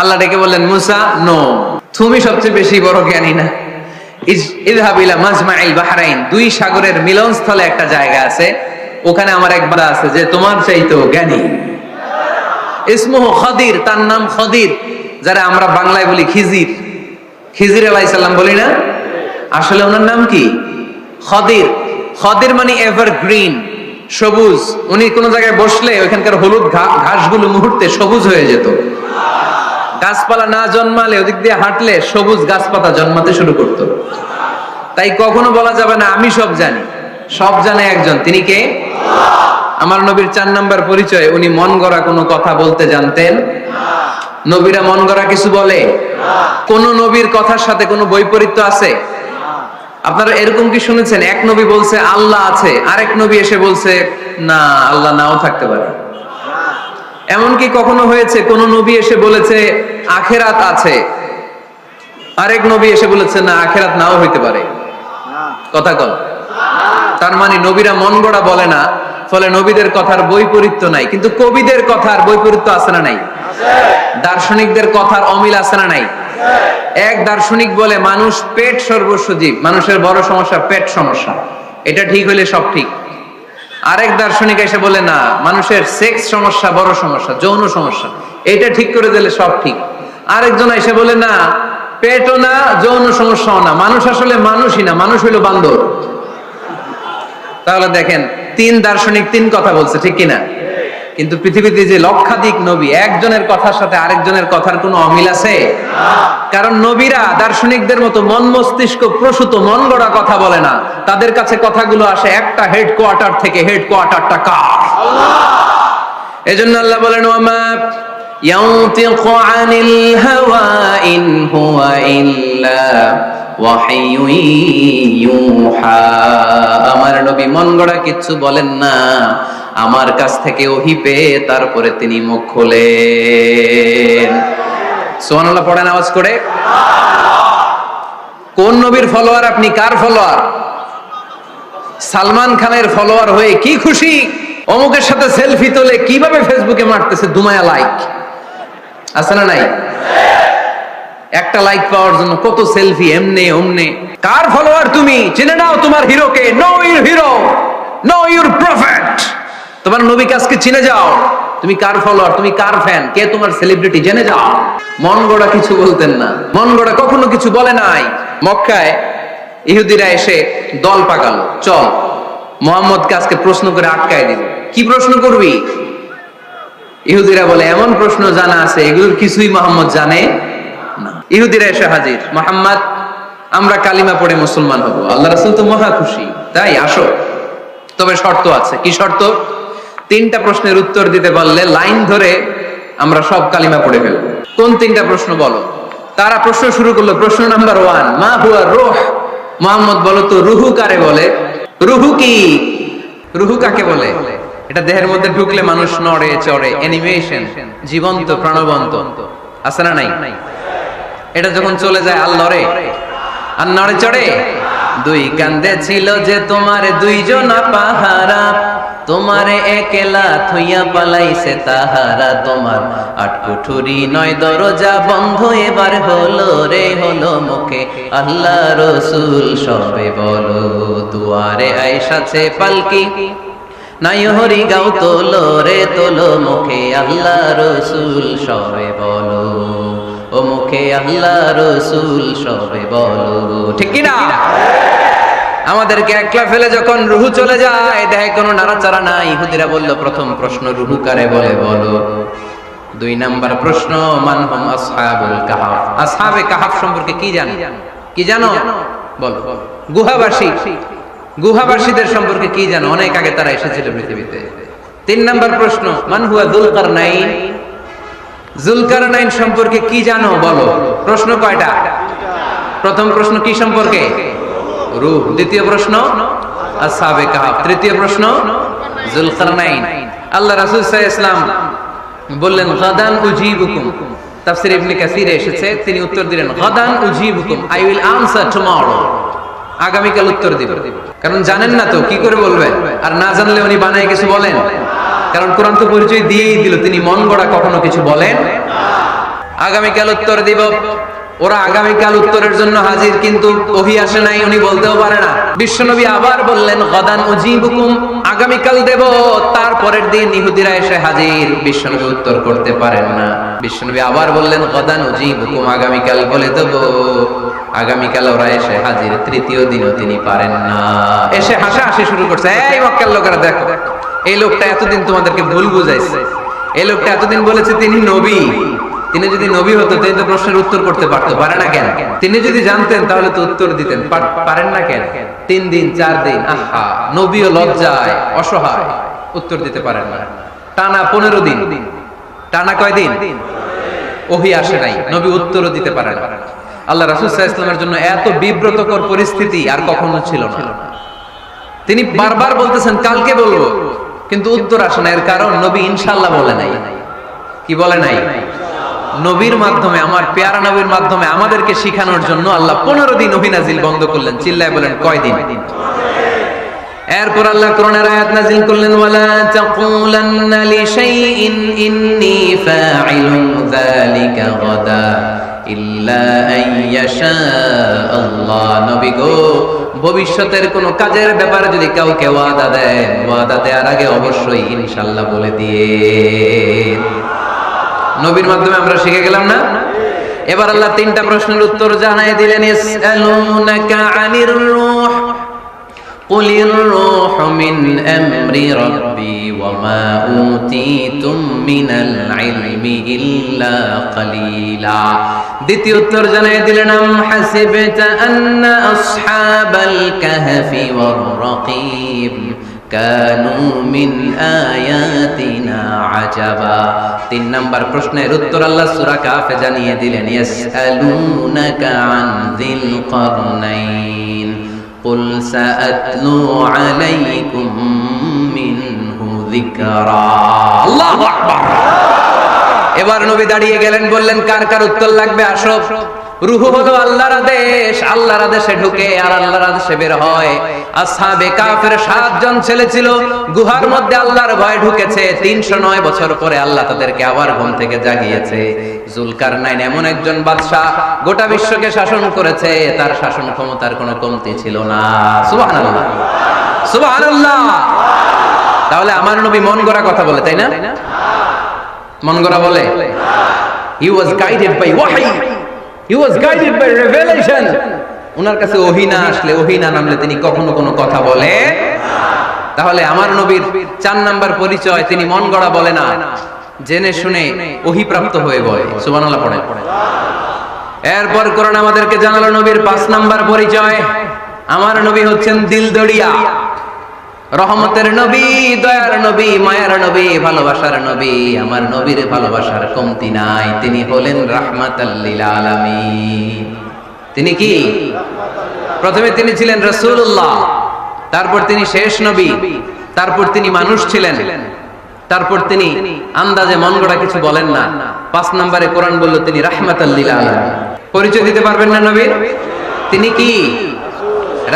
আল্লাহ ডেকে বললেন মুসা নো, তুমি সবচেয়ে বেশি বড় জ্ঞানী না। ইযহাব ইলা মাজমাইল বাহরাইন, দুই সাগরের মিলনস্থলে একটা জায়গা আছে, ওখানে আমার এক বান্দা আছে যে তোমার চাইতেও জ্ঞানী। ইসমুহু খাদির, তার নাম খাদির, যারা আমরা বাংলায় বলি খিজির। খিজির আলাইহিস সালাম বলি না, আসলে ওনার নাম কি? খাদির। খাদির মানে এভারগ্রিন, সবুজ। উনি কোন জায়গায় বসলে ওইখানকার হলুদ ঘাসগুলো মুহূর্তে সবুজ হয়ে যেত। গাছপালা না জন্মালে ওদিক দিয়ে হাঁটলে সবুজ গাছপাতা জন্মাতে শুরু করতো। তাই কখনো বলা যাবে না আমি সব জানি। সব জানে একজন, তিনি কে? আমার নবীর 4 নাম্বার পরিচয়, উনি মন গড়া কোনো কথা বলতে জানতেন না। নবীরা মন গড়া কিছু বলে না। কোন নবীর কথার সাথে কোনো বৈপরীত্য আছে? আপনারা এরকম কি শুনেছেন, এক নবী বলছে আল্লাহ আছে, আরেক নবী এসে বলছে না, আল্লাহ নাও থাকতে পারে? এমনকি কখনো হয়েছে কোন নবী এসে বলেছে আখিরাত আছে, আরেক নবী এসে বলেছে না, আখিরাত নাও হইতে পারে? কথা কল। তার মানে নবীরা মন গড়া বলে না, ফলে নবীদের কথার বৈপরীত্য নাই। কিন্তু কবিদের কথার বৈপরীত্য আছে না নাই? দার্শনিকদের কথার অমিল আছে না নাই? এক দার্শনিক বলে মানুষ পেট সর্বস্ব জীব, মানুষের বড় সমস্যা পেট সমস্যা, এটা ঠিক হইলে সব ঠিক। আরেক দার্শনিক এসে বলে না, মানুষের সেক্স সমস্যা বড় সমস্যা, যৌন সমস্যা, এটা ঠিক করে দিলে সব ঠিক। আরেকজন এসে বলে না, পেটও না, যৌন সমস্যাও না, মানুষ আসলে মানুষই না, মানুষ হইল বান্দর। তাহলে দেখেন, 3 দার্শনিক 3 কথা বলছে, ঠিক কিনা? কিন্তু পৃথিবীতে যে লক্ষাধিক নবী, একজনের কথার সাথে আরেকজনের কথার কোনো অমিল আছে? কারণ নবীরা দার্শনিকদের মতো মন মস্তিষ্ক প্রসূত মন গড়া কথা বলে না। তাদের কাছে কথাগুলো আসে একটা হেডকোয়ার্টার থেকে। হেডকোয়ার্টারটা কার? আল্লাহ। এজন্য আল্লাহ বলেন ওয়ামা ইয়ানতিকু আনিল হাওয়া ইন হুয়া ইল্লা ওয়াহিয়ুন ইউহা। আমার নবী মন গড়া কিছু বলেন না, আমার কাছ থেকে ওহী পেয়ে তারপরে তিনি মুখ খোলেন। সুবহানাল্লাহ পড়েন আওয়াজ করে। কোন নবীর ফলোয়ার আপনি? কার ফলোয়ার? সালমান খানের ফলোয়ার হয়ে কি খুশি, অমুকের সাথে সেলফি তোলে কিভাবে ফেসবুকে মারতেছে দুমায়া লাইক, আছে না নাই? একটা লাইক পাওয়ার জন্য কত সেলফি, এমনে ওমনে। কার ফলোয়ার তুমি? চিনে নাও তোমার হিরোকে। Know your hero, know your prophet. তোমার নবীকে আজকে চিনে যাও। তুমি কার ফলোয়ার, তুমি কার ফ্যান, কে তোমার সেলিব্রিটি জেনে যাও। মন গড়া কিছু বলতেন না, মন গড়া কখনো কিছু বলে নাই। মক্কায় ইহুদিরা এসে দল পাকালো, চল মুহাম্মদকে আজকে প্রশ্ন করে আটকায় দিল। কি প্রশ্ন করবি? ইহুদিরা বলে এমন প্রশ্ন জানা আছে এগুলোর কিছুই মুহাম্মদ জানে না। ইহুদিরা এসে হাজির, মুহাম্মদ আমরা কালিমা পড়ে মুসলমান হব। আল্লাহ রাসূল তো মহা খুশি, তাই আসো, তবে শর্ত আছে। কি শর্ত? 3টা প্রশ্নের উত্তর দিতে পারলে লাইন ধরে আমরা সব কালিমা পড়ে ফেলব। কোন 3টা প্রশ্ন বলো? তারা প্রশ্ন শুরু করলো। প্রশ্ন নাম্বার 1, মা হুয়া রূহ। মুহাম্মদ বলো তো রুহু কারে বলে? রুহু কি? রুহু কাকে বলে? এটা দেহের মধ্যে ঢুকলে মানুষ নড়ে চড়ে, অ্যানিমেশন, জীবন্ত প্রাণবন্ত, আছে না নাই? এটা যখন চলে যায় আর লড়ে আর নড়ে চড়ে। 2 কান্দে ছিল যে তোমার 2 জনা পাহারা, তোমারে একলা থইয়া পালাইছে তাহারা। তোমার 8 কুঠুরি 9 দরজা বন্ধ এবার হলো রে, হলো মুখে আল্লাহ রসুল সবে বলো। দুয়ারে আইসাছে পালকি, নাই হরি গাও তোলো রে, তোলো মুখে আল্লাহ রসুল সবে বলো। ও মুখে আল্লাহ রসুল সবে বলো। ঠিক কি না? আমাদেরকে একলা ফেলে যখন রুহু চলে যায়, দেখে কোনো নাড়াচাড়া নাই। ইহুদিরা বলল প্রথম প্রশ্ন রুহু কারে বলে বলো। 2 নাম্বার প্রশ্ন মান হুম আসহাবুল কাহাফ। আসহাবে কাহাফ সম্পর্কে কি জানো? কি জানো বলো। গুহাবাসী, গুহাবাসীদের সম্পর্কে কি জানো? অনেক আগে তারা এসেছিল পৃথিবীতে। 3 নাম্বার প্রশ্ন মান হুয়া যুলকারনাইন। যুলকারনাইন সম্পর্কে কি জানো বলো। প্রশ্ন কয়টা? প্রথম প্রশ্ন কি সম্পর্কে? রূহ। দ্বিতীয় প্রশ্ন আসহাবে কাহাফ। তৃতীয় প্রশ্ন যুলকারনাইন। আল্লাহ রাসূল সাল্লাল্লাহু আলাইহি ওয়াসাল্লাম বললেন গাদান উজিবুকুম। তাফসীর ইবনে কাসিরে এসেছে, তিনি উত্তর দিলেন গাদান উজিবুকুম, আই উইল আনসার টুমরো। আগামীকাল উত্তর দিব। কারণ জানেন না তো কি করে বলবেন, আর না জানলে উনি বানায় কিছু বলেন। কারণ কোরআন তো পরিচয় দিয়েই দিল, তিনি মন গড়া কখনো কিছু বলেন না। আগামীকাল উত্তর দিব। ওরা আগামীকাল উত্তরের জন্য হাজির, কিন্তু ওহী আসে নাই, উনি বলতেও পারে না। বিশ্বনবী আবার বললেন গাদান উজিবুকুম, আগামীকাল দেব। তারপরের দিন ইহুদিরা এসে হাজির, বিশ্বনবী উত্তর করতে পারেন না। বিশ্বনবী আবার বললেন গাদান উজিবুকুম, আগামীকাল বলে দেব। আগামীকাল ওরা এসে হাজির, তৃতীয় দিনও তিনি পারেন না। এসে হাসাহাসি শুরু করছে, এই মক্কার লোকেরা দেখো, এই লোকটা এতদিন তোমাদেরকে ভুল বুঝাইছে। এই লোকটা এতদিন বলেছে তিনি নবী। তিনি যদি নবী হতো তিনি তো প্রশ্নের উত্তর করতে পারতো, পারে না কেন? তিনি যদি জানতেন তাহলে তো উত্তর দিতেন, পারেন না কেন? 3 দিন 4 দিন, আহা, নবীও লজ্জায় অসহায়, উত্তর দিতে পারেন না। টানা 15 দিন। টানা কয় দিন? ওহী আসে নাই, নবী উত্তরও দিতে পারেন না। আল্লাহ রাসূল সাল্লাল্লাহু আলাইহি ওয়াসাল্লামের জন্য এত বিব্রতকর পরিস্থিতি আর কখনো ছিল না। তিনি বারবার বলতেছেন কালকে বলবো, কিন্তু উত্তর আসে না। এর কারণ নবী ইনশাআল্লাহ বলে নাই। কি বলে নাই? নবীর মাধ্যমে, আমার পেয়ারা নবীর মাধ্যমে আমাদেরকে শিখানোর জন্য আল্লাহ 15 দিন ওহী নাজিল বন্ধ করলেন। চিল্লায় বলেন কয় দিন? এরপর আল্লাহ কোরআনের আয়াত নাজিল করলেন, ওয়ালা তাকুলান্না লিশাইইন ইন্নী ফাইলুন যালিকা গাদা ইল্লা আইয়াশা আল্লাহ। নবী গো, ভবিষ্যতের কোন কাজের ব্যাপারে যদি কাউকে ওয়াদা দেন, ওয়াদা দেওয়ার আগে অবশ্যই ইনশাআল্লাহ বলে দিয়ে। নবীর মাধ্যমে আমরা শিখে গেলাম না? এবার আল্লাহ 3টা প্রশ্নের উত্তর জানাই দিলেন। ইয়াসআলুনাকা আনির রূহ কুলির রূহু মিন আমরি রাব্বি ওয়া মা উতীতুম মিনাল ইলমি ইল্লা কালিলা। দ্বিতীয় উত্তর জানাই দিলেন, আম হাসিবতা আন্না আসহাবাল কাহফি ওয়ার রাকিব কানু মিন আয়াতিনা আজাবা। 3 নাম্বার প্রশ্নের উত্তর আল্লাহ সূরা কাফে জানিয়ে দিলেন, ইয়াসআলুনাকা আন যিল কারনাইন কুল সাআতলু আলাইকুম মিনহু যিকরা। আল্লাহু আকবার। এবার নবী দাঁড়িয়ে গেলেন, বললেন কার কার উত্তর লাগবে আসো। রূহ হলো আল্লাহর আদেশ, আল্লাহর আদেশে ঢুকে আর আল্লাহর আদেশে বের হয়। আসহাবে কাফের 7 জন ছেলে ছিল, গুহার মধ্যে আল্লাহর ভয় ঢুকেছে। 309 বছর পরে আল্লাহ তাদেরকে আবার ঘুম থেকে জাগিয়েছে। জুলকারনাইন এমন একজন বাদশা, গোটা বিশ্বকে শাসন করেছে, তার শাসন ক্ষমতার কোনো কমতি ছিল না। সুবহানাল্লাহ, সুবহানাল্লাহ। তাহলে আমার নবী মন গড়া কথা বলে, তাই না? মন গড়া বলে? He was guided by wahy. He was guided by revelation. উনার কাছে ওহী না আসলে, ওহী না নামলে তিনি কখনো কোনো কথা বলে। তাহলে আমার নবীর 4 নাম্বার পরিচয়, তিনি মন গড়া বলে না, জেনে শুনে ওহী প্রাপ্ত হয়ে বলে। সুবহানাল্লাহ পড়ে। এরপর কোরআন আমাদেরকে জানালো নবীর 5 নাম্বার পরিচয়, আমার নবী হচ্ছেন দিলদরিয়া, রহমতের নবী, দয়ার নবী, মায়ার নবী, ভালোবাসার নবী। আমার নবীর ভালোবাসার কমতি নাই। তিনি হলেন রাহমাতাল লিল আলামিন। তিনি কি? প্রথমে তিনি ছিলেন রাসূলুল্লাহ, তারপর তিনি শেষ নবী, তারপর তিনি মানুষ ছিলেন, তারপর তিনি আন্দাজে মন গড়া কিছু বলেন না। 5 নম্বরে কোরআন বলল তিনি রাহমাতাল লিল আলামিন। পরিচয় দিতে পারবেন না নবীর? তিনি কি?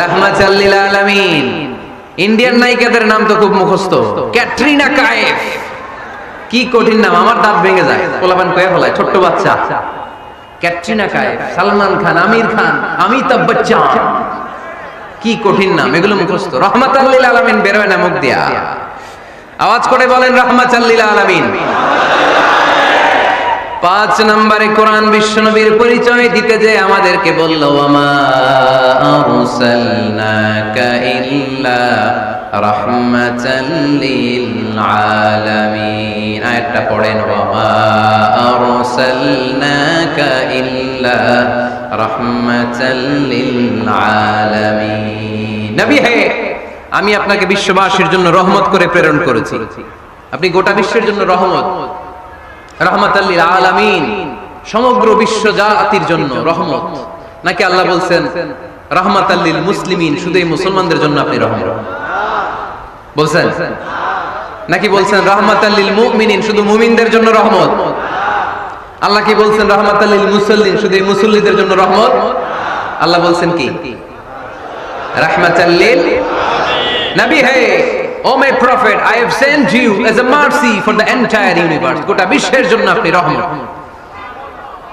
রাহমাতাল লিল আলামিন। ইন্ডিয়ান নায়িকাদের নাম তো খুব মুখস্থ। ক্যাটরিনা কাইফ, কি কঠিন নাম, আমার দাঁত ভেঙে যায়। পোলাপান কয়ে ফেলায়, ছোট্ট বাচ্চা। ক্যাটরিনা কাইফ, সালমান খান, আমির খান, অমিতাভ বচ্চন, কি কঠিন নাম, এগুলো মুখস্থ। রাহমাতাল লিল আলামিন বেরোয় না মুখ দিয়া। আওয়াজ করে বলেন রাহমাতাল লিল আলামিন। 5 নম্বরে কোরআন বিশ্বনবীর পরিচয় দিতে যে আমাদেরকে বলল, ওয়ামা আরসালনাকা ইল্লা রাহমাতাল লিল আলামিন। আয়াতটা পড়েন, ওয়ামা আরসালনাকা ইল্লা রাহমাতাল লিল আলামিন। নবী হে, আমি আপনাকে বিশ্ববাসীর জন্য রহমত করে প্রেরণ করেছি। আপনি গোটা বিশ্বের জন্য রহমত, রাহমাতাল লিল আলামিন, সমগ্র বিশ্ব জাতির জন্য রহমত। নাকি আল্লাহ বলছেন রাহমাতাল লিল মুসলিমিন, শুধু এই মুসলমানদের জন্য আপনি রহমত বলছেন? নাকি বলছেন রাহমাতাল লিল মুমিনিন, শুধু মুমিনদের জন্য রহমত? আল্লাহ কি বলছেন রাহমাতাল লিল মুসাল্লিন, শুধু এই মুসল্লিদের জন্য রহমত? আল্লাহ বলছেন কি? রাহমাতাল লিল নবী হে, O my prophet, I have sent you as a mercy for the entire universe. গোটা বিশ্বের জন্য আপনি রহমত,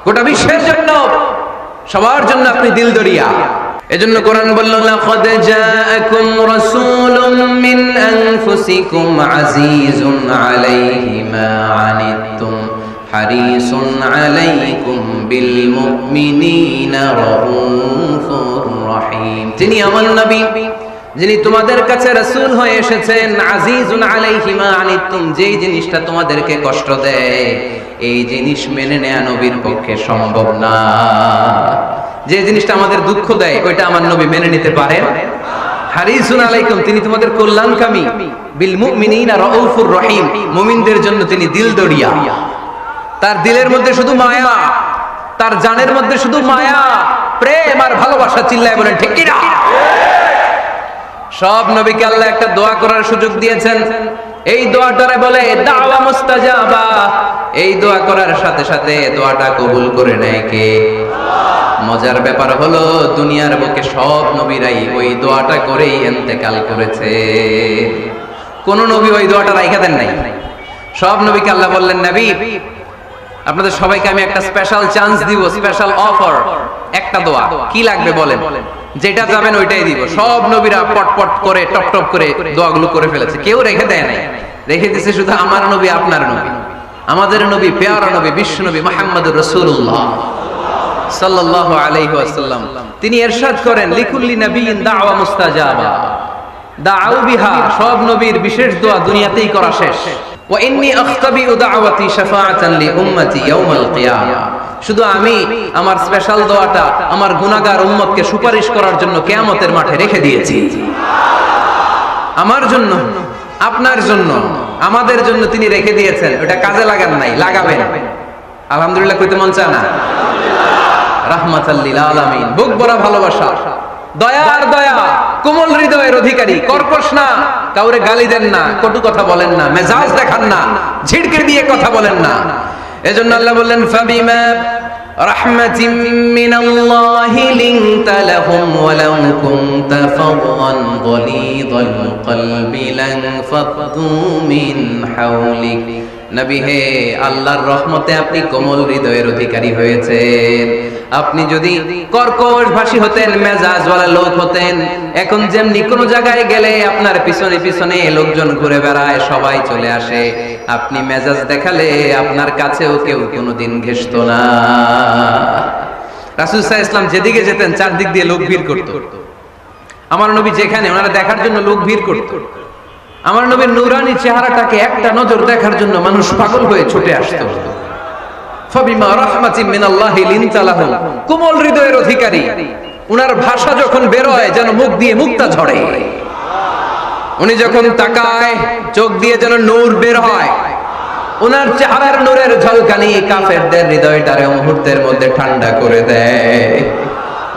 গোটা বিশ্বের জন্য, সবার জন্য আপনি দিলদরিয়া। এজন্য কোরআন বলল, লাকাদ জাআকুম রাসূলুম মিন আনফুসিকুম আজিজুন আলাইহি মা আনিতুম হারিসুন আলাইকুম বিল মুমিনিনা রাউফুর রহিম। তিনি আমার নবী, যিনি তোমাদের কাছে রাসূল হয়ে এসেছেন। আজিজুন আলাইহি মা আনিতুম, যেই জিনিসটা তোমাদেরকে কষ্ট দেয়, এই জিনিস মেনে নেয়া নবীর পক্ষে সম্ভব না। যে জিনিসটা আমাদের দুঃখ দেয়, ওইটা আমার নবী মেনে নিতে পারেন। হারিসুন আলাইকুম, তিনি তোমাদের কল্যাণকামী। বিল মুমিনিনা রাউফুর রহিম, মুমিনদের জন্য তিনি দিলদরিয়া। তার দিলের মধ্যে শুধু মায়া, তার জানের মধ্যে শুধু মায়া, প্রেম আর ভালোবাসা। চিল্লায় বলেন ঠিক কি না? সব নবীকে আল্লাহ একটা দোয়া করার সুযোগ দিয়েছেন। এই দোয়াটারে বলে দাওয়া মুস্তাজাবা। এই দোয়া করার সাথে সাথে দোয়াটা কবুল করে নেয় কে? মজার ব্যাপার হলো, দুনিয়ার বুকে সব নবীরাই ওই দোয়াটা করেই ইন্তেকাল করেছে। কোন নবী ওই দোয়াটা রাইখা দেন নাই। সব নবীকে আল্লাহ বললেন, নবী আপনাদের সবাইকে আমি একটা স্পেশাল চান্স দিব, স্পেশাল অফার, একটা দোয়া। কি লাগবে বলেন, যেটা যাবেন ওইটাই দিব। সব নবীরা পটপট করে টপ টপ করে দোয়াগুলো করে ফেলেছে, কেউ রেখে দেয় নাই। রেখে দিয়েছে শুধু আমার নবী, আপনার নবী, আমাদের নবী, পেয়ারা নবী, বিশ্ব নবী মুহাম্মদুর রাসূলুল্লাহ সাল্লাল্লাহু আলাইহি ওয়াসাল্লাম। তিনি ইরশাদ করেন, লিকুল্লি নাবিয়িন দাওয়া মুস্তাজাবা দাউ বিহা। সব নবীর বিশেষ দোয়া দুনিয়াতেই করা শেষ। ওয়া ইন্নী আখতাবিউ দাওয়াতি শাফাআতান লি উম্মতি ইয়াউমাল কিয়ামা। শুধু আমি আমার স্পেশাল দোয়াটা আমার গুনাহগার উম্মতকে সুপারিশ করার জন্য কিয়ামতের মাঠে রেখে দিয়েছি। আমার জন্য, আপনার জন্য, আমাদের জন্য তিনি রেখে দিয়েছেন। ওটা কাজে লাগান নাই, লাগাবেন। আলহামদুলিল্লাহ কইতে মন চায় না? রাহমাতাল লিল আলামিন, বুক ভরা ভালোবাসা, দয়ার দয়া, কোমল হৃদয়ের অধিকারী, কর্কশ না, কাউরে গালি দেন না, কটু কথা বলেন না, মেজাজ দেখান না, ঝিড়কে দিয়ে কথা বলেন না। এজন্য আল্লাহ বললেন, ফাবিমা রাহমাতিম মিনাল্লাহি লিনতা লাহুম ওয়া লাউ কুনতা ফাদদান গালিযাল কলবি লানফাদ্দু মিন হাওলিক। নবী হে, আল্লাহর রহমতে আপনি কোমল হৃদয়ের অধিকারী হয়েছেন। আপনি যদি কর্কশ ভাষী হতেন, মেজাজওয়ালা লোক হতেন, এখন যেমনি কোন জায়গায় গেলে আপনার পিছনে পিছনে লোকজন ঘুরে বেড়ায়, সবাই চলে আসে, আপনি মেজাজ দেখালে আপনার কাছেও কেউ কোনোদিন ঘেষতো না। রাসূল সাল্লাল্লাহু আলাইহি ওয়াসাল্লাম যেদিকে যেতেন চারদিক দিয়ে লোক ভিড় করত। আমার নবী যেখানে, ওনারা দেখার জন্য লোক ভিড় করত। আমার নবীর নূরানী চেহারাটাকে একটা নজর দেখার জন্য মানুষ পাগল হয়ে ছুটে আসতো। ফাবিমা রাহমাতিন মিনাল্লাহি লিনতা লাহুম, কোমল হৃদয়ের অধিকারী। উনার ভাষা যখন বের হয় যেন মুখ দিয়ে মুক্তা ঝরে। উনি যখন তাকায় চোখ দিয়ে যেন নূর বের হয়। উনার চেহারার নূরের ঝলকানি কাফেরদের হৃদয়টারে মুহূর্তের মধ্যে ঠান্ডা করে দেয়।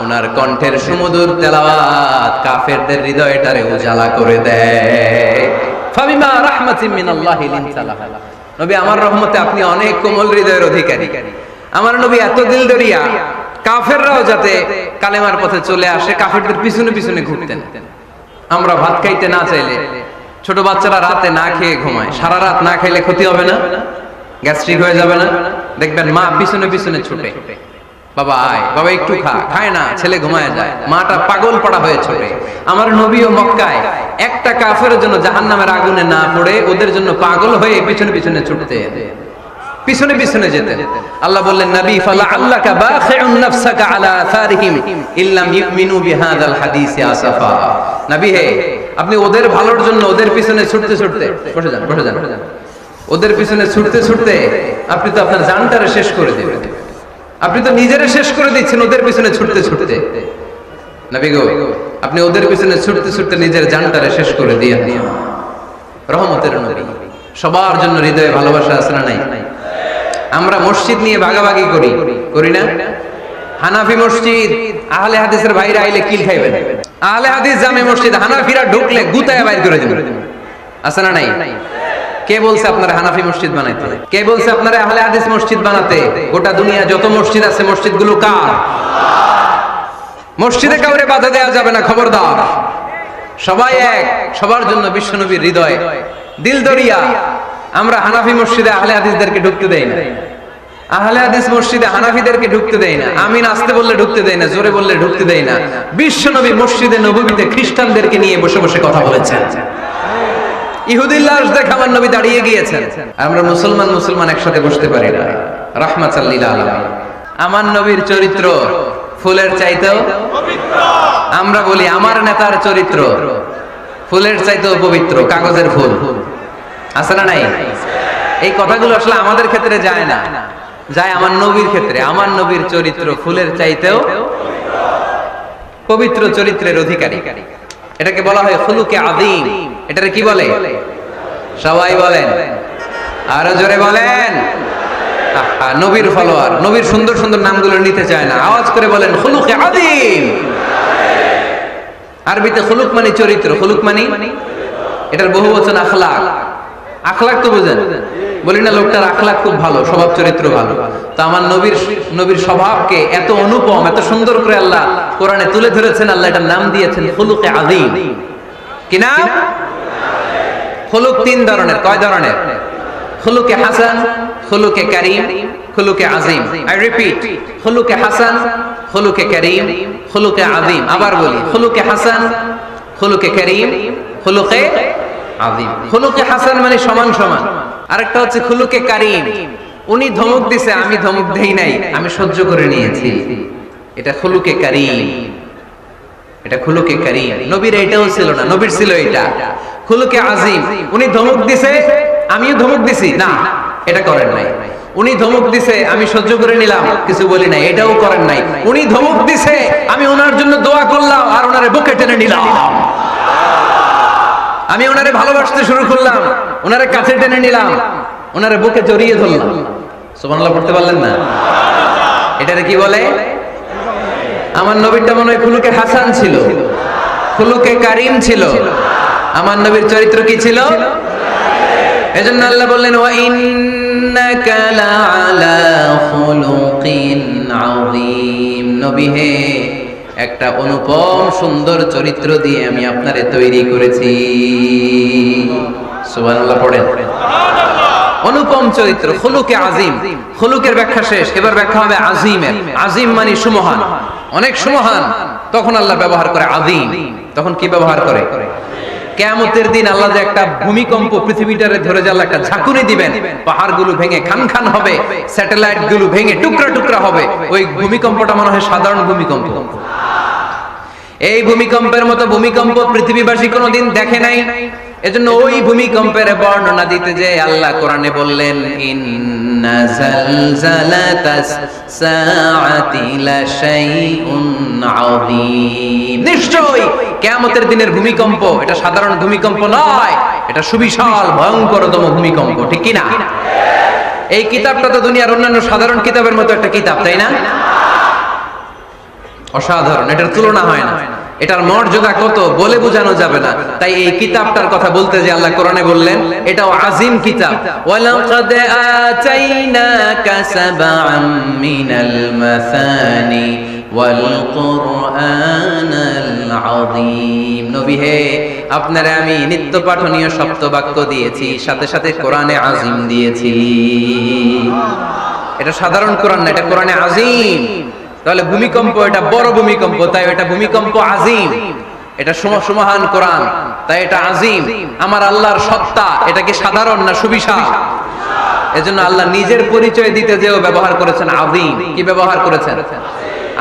উনার কণ্ঠের সুমধুর তেলাওয়াত কাফেরদের হৃদয়টারে উজালা করে দেয়। ফাবিমা রাহমাতিন মিনাল্লাহি লিনতা লাহুম, নবী আমার রহমতে আপনি অনেক কোমল হৃদয়ের অধিকারী। আমার নবী এত দিলদরিয়া, কাফেররাও যাতে কালেমার পথে চলে আসে কাফেরদের পিছনে পিছনে ঘুরতেন। আমরা ভাত খাইতে না চাইলে, ছোট বাচ্চারা রাতে না খেয়ে ঘুমায়, সারা রাত না খাইলে ক্ষতি হবে না? গ্যাস্ট্রিক হয়ে যাবে না? দেখবেন মা পিছনে পিছনে ছুটে, বাবা আয়, বাবা একটু খা, খায় না, ছেলে ঘুমায় যায়, মাটা পাগল পড়া হয়ে ছুটে। আমার নবীও মক্কায় একটা কাফেরের জন্য জাহান্নামের আগুনে না পড়ে ওদের জন্য পাগল হয়ে পিছনে পিছনে ছুটতে, পিছনে পিছনে যেতেন। আল্লাহ বললেন, নবী ফালা আল্লাকা বাখিউন নাফসাকা আলা আসারিহিম ইল্লাম ইউমিনু বিহাদাল হাদিসি আসাফা। নবী হে, আপনি ওদের ভালোর জন্য ওদের পিছনে ছুটতে ছুটতে, বসে যান বসে যান, ওদের পিছনে ছুটতে ছুটতে আপনি তো আপনার জানটারে শেষ করে দিবেন। আপনি তো নিজেরে শেষ করে দিচ্ছেন ওদের পিছনে ছুটতে ছুটতে। নবী গো, আপনি ওদের পিছনে ছুটতে ছুটতে নিজের জানটারে শেষ করে দিয়ে রহমতের নবী। সবার জন্য হৃদয়ে ভালোবাসা আছে না নাই? আমরা মসজিদ নিয়ে ভাগাভাগি করি, করি না? হানাফি মসজিদ, আহলে হাদিসের ভাইরা আইলে কিল খাইবেন। আহলে হাদিস জামে মসজিদ, হানাফিরা ঢুকলে গুতায় বাইর করে দিবেন। আছে না নাই? কে বলছে আপনারা হানাফি মসজিদ বানাইতে? কে বলছে আপনারা আহলে হাদিস মসজিদ বানাতে? গোটা দুনিয়া যত মসজিদ আছে, মসজিদগুলো কার? মসজিদে কাউরে বাধা দেওয়া যাবে না, খবরদার। সবাই এক, সবার জন্য বিশ্বনবীর হৃদয় দিলদরিয়া। আমরা হানাফি মসজিদে আহলে হাদিসদেরকে ঢুকতে দেই না, আহলে হাদিস মসজিদে হানাফিদেরকে ঢুকতে দেই না। আমিন আসতে বললে ঢুকতে দেই না, জোরে বললে ঢুকতে দেই না। বিশ্বনবী মসজিদে নববীতে খ্রিস্টানদেরকে নিয়ে বসে বসে কথা বলেছেন। ইহুদির লাশ দেখে আমার নবী দাঁড়িয়ে গিয়েছেন। আমরা মুসলমান মুসলমান একসাথে বসতে পারি না। রাহমাতাল লিল আলামিন। আমার নবীর চরিত্র ফুলের চাইতেও পবিত্র। আমরা বলি আমার নেতার চরিত্র ফুলের চাইতেও পবিত্র, কাগজের ফুল। আছে না নাই? এই কথাগুলো আসলে আমাদের ক্ষেত্রে যায় না, যায় আমার নবীর ক্ষেত্রে। আমার নবীর চরিত্র ফুলের চাইতেও পবিত্র, চরিত্রের অধিকারী। এটাকে বলা হয় খুলুকে আযীম। এটারে কি বলে? সবাই বলেন, আরো জোরে বলেন। নবীর ফলোয়ার, নবীর সুন্দর সুন্দর নামগুলো নিতে চায় না, আওয়াজ করে বলেন খুলুকে আযীম। আরবিতে খুলুক মানে চরিত্র, খুলুক মানে এটার বহুবচন আখলাক। আখলাক তো বুঝেন, বলি না লোকটার আখলাক খুব ভালো, স্বভাব চরিত্র ভালো। তো আমার নবীর স্বভাবকে এত অনুপম, এত সুন্দর করে আল্লাহ কোরআনে তুলে ধরেছেন। আল্লাহ এটার নাম দিয়েছেন খুলুকে আযীম। কি নাম? খুলুক তিন ধরনের। কয় ধরনের? খুলুকে হাসান, খুলুকে কারীম, খুলুকে আযীম। আই রিপিট, খুলুকে হাসান, খুলুকে কারীম, খুলুকে আযীম। আবার বলি, খুলুকে হাসান, খুলুকে কারীম, খুলুকে আযীম। খুলুকে হাসান মানে সমান সমান। আরেকটা হচ্ছে খুলুকে কারীম, উনি ধমক দিছে, আমি ধমক দেই নাই, আমি সহ্য করে নিয়েছি। এটা খুলুকে কারীম, এটা খুলুকে কারীম। নবীর এটাও ছিল না, নবীর ছিল এটা খুলুকে আযীম। উনি ধমক দিছে, আমিও ধমক দিছি, না এটা করেন নাই। উনি ধমক দিছে, আমি সহ্য করে নিলাম, কিছু বলি নাই, এটাও করেন নাই। উনি ধমক দিছে, আমি ওনার জন্য দোয়া করলাম আর ওনারে বুকে টেনে নিলাম। আমি ওনারে ভালোবাসতে শুরু করলাম, ওনারে কাছে টেনে নিলাম, ওনারে বুকে জড়িয়ে ধরলাম। সুবহানাল্লাহ পড়তে পারলেন না? এটারে কি বলে? আমার নবীরটা মনে হয় খুলুকে হাসান ছিল, খুলুকে কারীম ছিল। আমার নবীর চরিত্র কি ছিল? এজন্য আল্লাহ বললেন ওয়া ইন্নাকা লাআলা খুলুকিন আযীম। নবী হে, একটা অনুপম সুন্দর চরিত্র দিয়ে আমি আপনারে তৈরি করেছি। সুবহানাল্লাহ পড়েন। অনুপম চরিত্র, খুলুকে আযীম। খুলুকের ব্যাখ্যা শেষ, এবার ব্যাখ্যা হবে আযীমের। আযীম মানে সুমহান, অনেক সুমহান। তখন আল্লাহ ব্যবহার করে আযীম। তখন কি ব্যবহার করে? কিয়ামতের দিন আল্লাহ যে একটা ভূমিকম্প পৃথিবীটারে ধরে যে আল্লাহ একটা ঝাঁকুনি দিবেন, পাহাড়গুলো ভেঙে খান খান হবে, স্যাটেলাইট গুলো ভেঙে টুকরা টুকরা হবে, ওই ভূমিকম্পটা মনে হয় সাধারণ ভূমিকম্প। এই ভূমিকম্পের মতো ভূমিকম্প পৃথিবীবাসী কোনোদিন দেখে নাই। এজন্য ওই ভূমিকম্পের বর্ণনা দিতে যে আল্লাহ কোরআনে বললেন ইন্না জালজালাতাস সাআতি লাশাইউন আযীম। নিশ্চয়ই কিয়ামতের দিনের ভূমিকম্প এটা সাধারণ ভূমিকম্প নয়, এটা সুবিশাল ভয়ঙ্করতম ভূমিকম্প, ঠিক কি না? এই কিতাবটা তো দুনিয়ার অন্যান্য সাধারণ কিতাবের মতো একটা কিতাব, তাই না? অসাধারণ, এটার তুলনা হয় না। এটার মর্যাদা কত বলে বোঝানো যাবে না। তাই এই কিতাবটার কথা বলতে যে আল্লাহ কোরআনে বললেন এটাও আযীম কিতাব। ওয়ালাকাদ আতাইনাকা সাবআম মিনাল মাসানি ওয়াল কুরআনাল আযীম। নবী হে, আপনারে আমি নিত্য পাঠনীয় সপ্তবাক্য দিয়েছি, সাথে সাথে কোরআনে আযীম দিয়েছি। এটা সাধারণ কোরআন না, এটা কোরআনে আযীম। তাহলে ভূমিকম্প এটা বড় ভূমিকম্প, তাই এটা ভূমিকম্প আযীম। এটা সুমহান কোরআন, তাই এটা আযীম। আমার আল্লাহর সত্তা এটা কি সাধারণ না সুবিশাল? এজন্য আল্লাহ নিজের পরিচয় দিতে যেও ব্যবহার করেছেন আযীম। কি ব্যবহার করেছেন?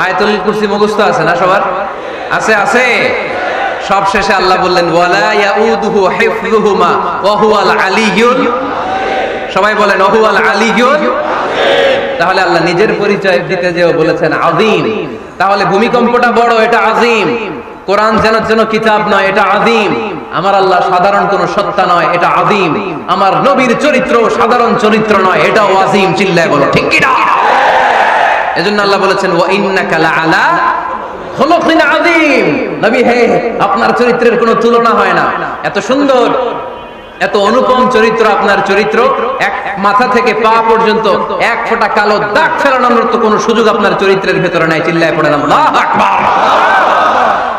আয়াতুল কুরসি মুখস্থ আছে না সবার? আছে আছে। সব শেষে আল্লাহ বললেন ওয়ালা ইয়াউদুহু হিফযুহুমা ওয়া হুয়াল আলিয়্যুল। সবাই বলেন ওয়া হুয়াল আলিয়্যুল। তাহলে আল্লাহ নিজের পরিচয় দিতে যেও বলেছেন আযীম। তাহলে ভূমিকম্পটা বড়, এটা আযীম। কোরআন যেন কিতাব নয়, এটা আযীম। আমার আল্লাহ সাধারণ কোন সত্তা নয়, এটা আযীম। আমার নবীর চরিত্র সাধারণ চরিত্র নয়, এটাও আযীম। চিল্লায় বলো ঠিক কি না? এজন্য আল্লাহ বলেছেন ওয়া ইন্নাকা লাআলা খুলুকিন আযীম। নবী হে, আপনার চরিত্রের কোনো তুলনা হয় না। এত সুন্দর, এত অনুপম চরিত্র আপনার চরিত্র। এক মাথা থেকে পা পর্যন্ত এক ফোঁটা কালো দাগ ফেলানোর মতো কোনো সুযোগ আপনার চরিত্রের ভেতরে নাই। চিল্লায় পড়ে আল্লাহু আকবার।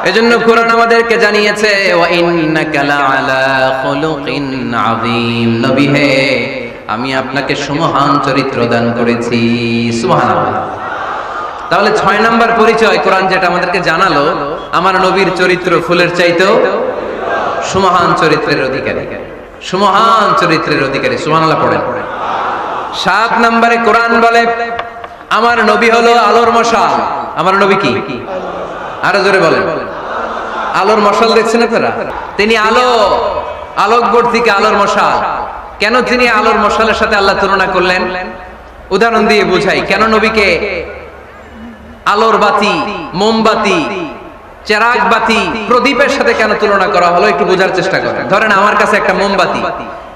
এজন্য কোরআন আমাদেরকে জানিয়েছে ওয়া ইন্নাকা লাআলা খুলুকিন আযীম। নবী হে, আমি আপনাকে সুমহান চরিত্র দান করেছি। সুবহানাল্লাহ। তাহলে 6 নাম্বার পরিচয় কোরআন যেটা আমাদেরকে জানালো, আমার নবীর চরিত্র ফুলের চাইতেও সুমহান চরিত্রের অধিকারী। সুমহান চরিত্রের অধিকারী। সুবহানাল্লাহ পড়েন। 7 নম্বরে কোরআন বলে আমার নবী হলো আলোর মশাল। আমার নবী কি? আরো জোরে বলেন। আলোর মশাল দেখছেন আপনারা? তিনি আলো, আলোকবর্তিকা আলোর মশাল। কেন তিনি আলোর মশালের সাথে আল্লাহ তুলনা করলেন? উদাহরণ দিয়ে বুঝাই। কেন নবীকে আলোর বাতি, মোমবাতি, চেরাগ বাতি, প্রদীপের সাথে কেন তুলনা করা হলো একটু বোঝার চেষ্টা করেন। ধরেন আমার কাছে একটা মোমবাতি,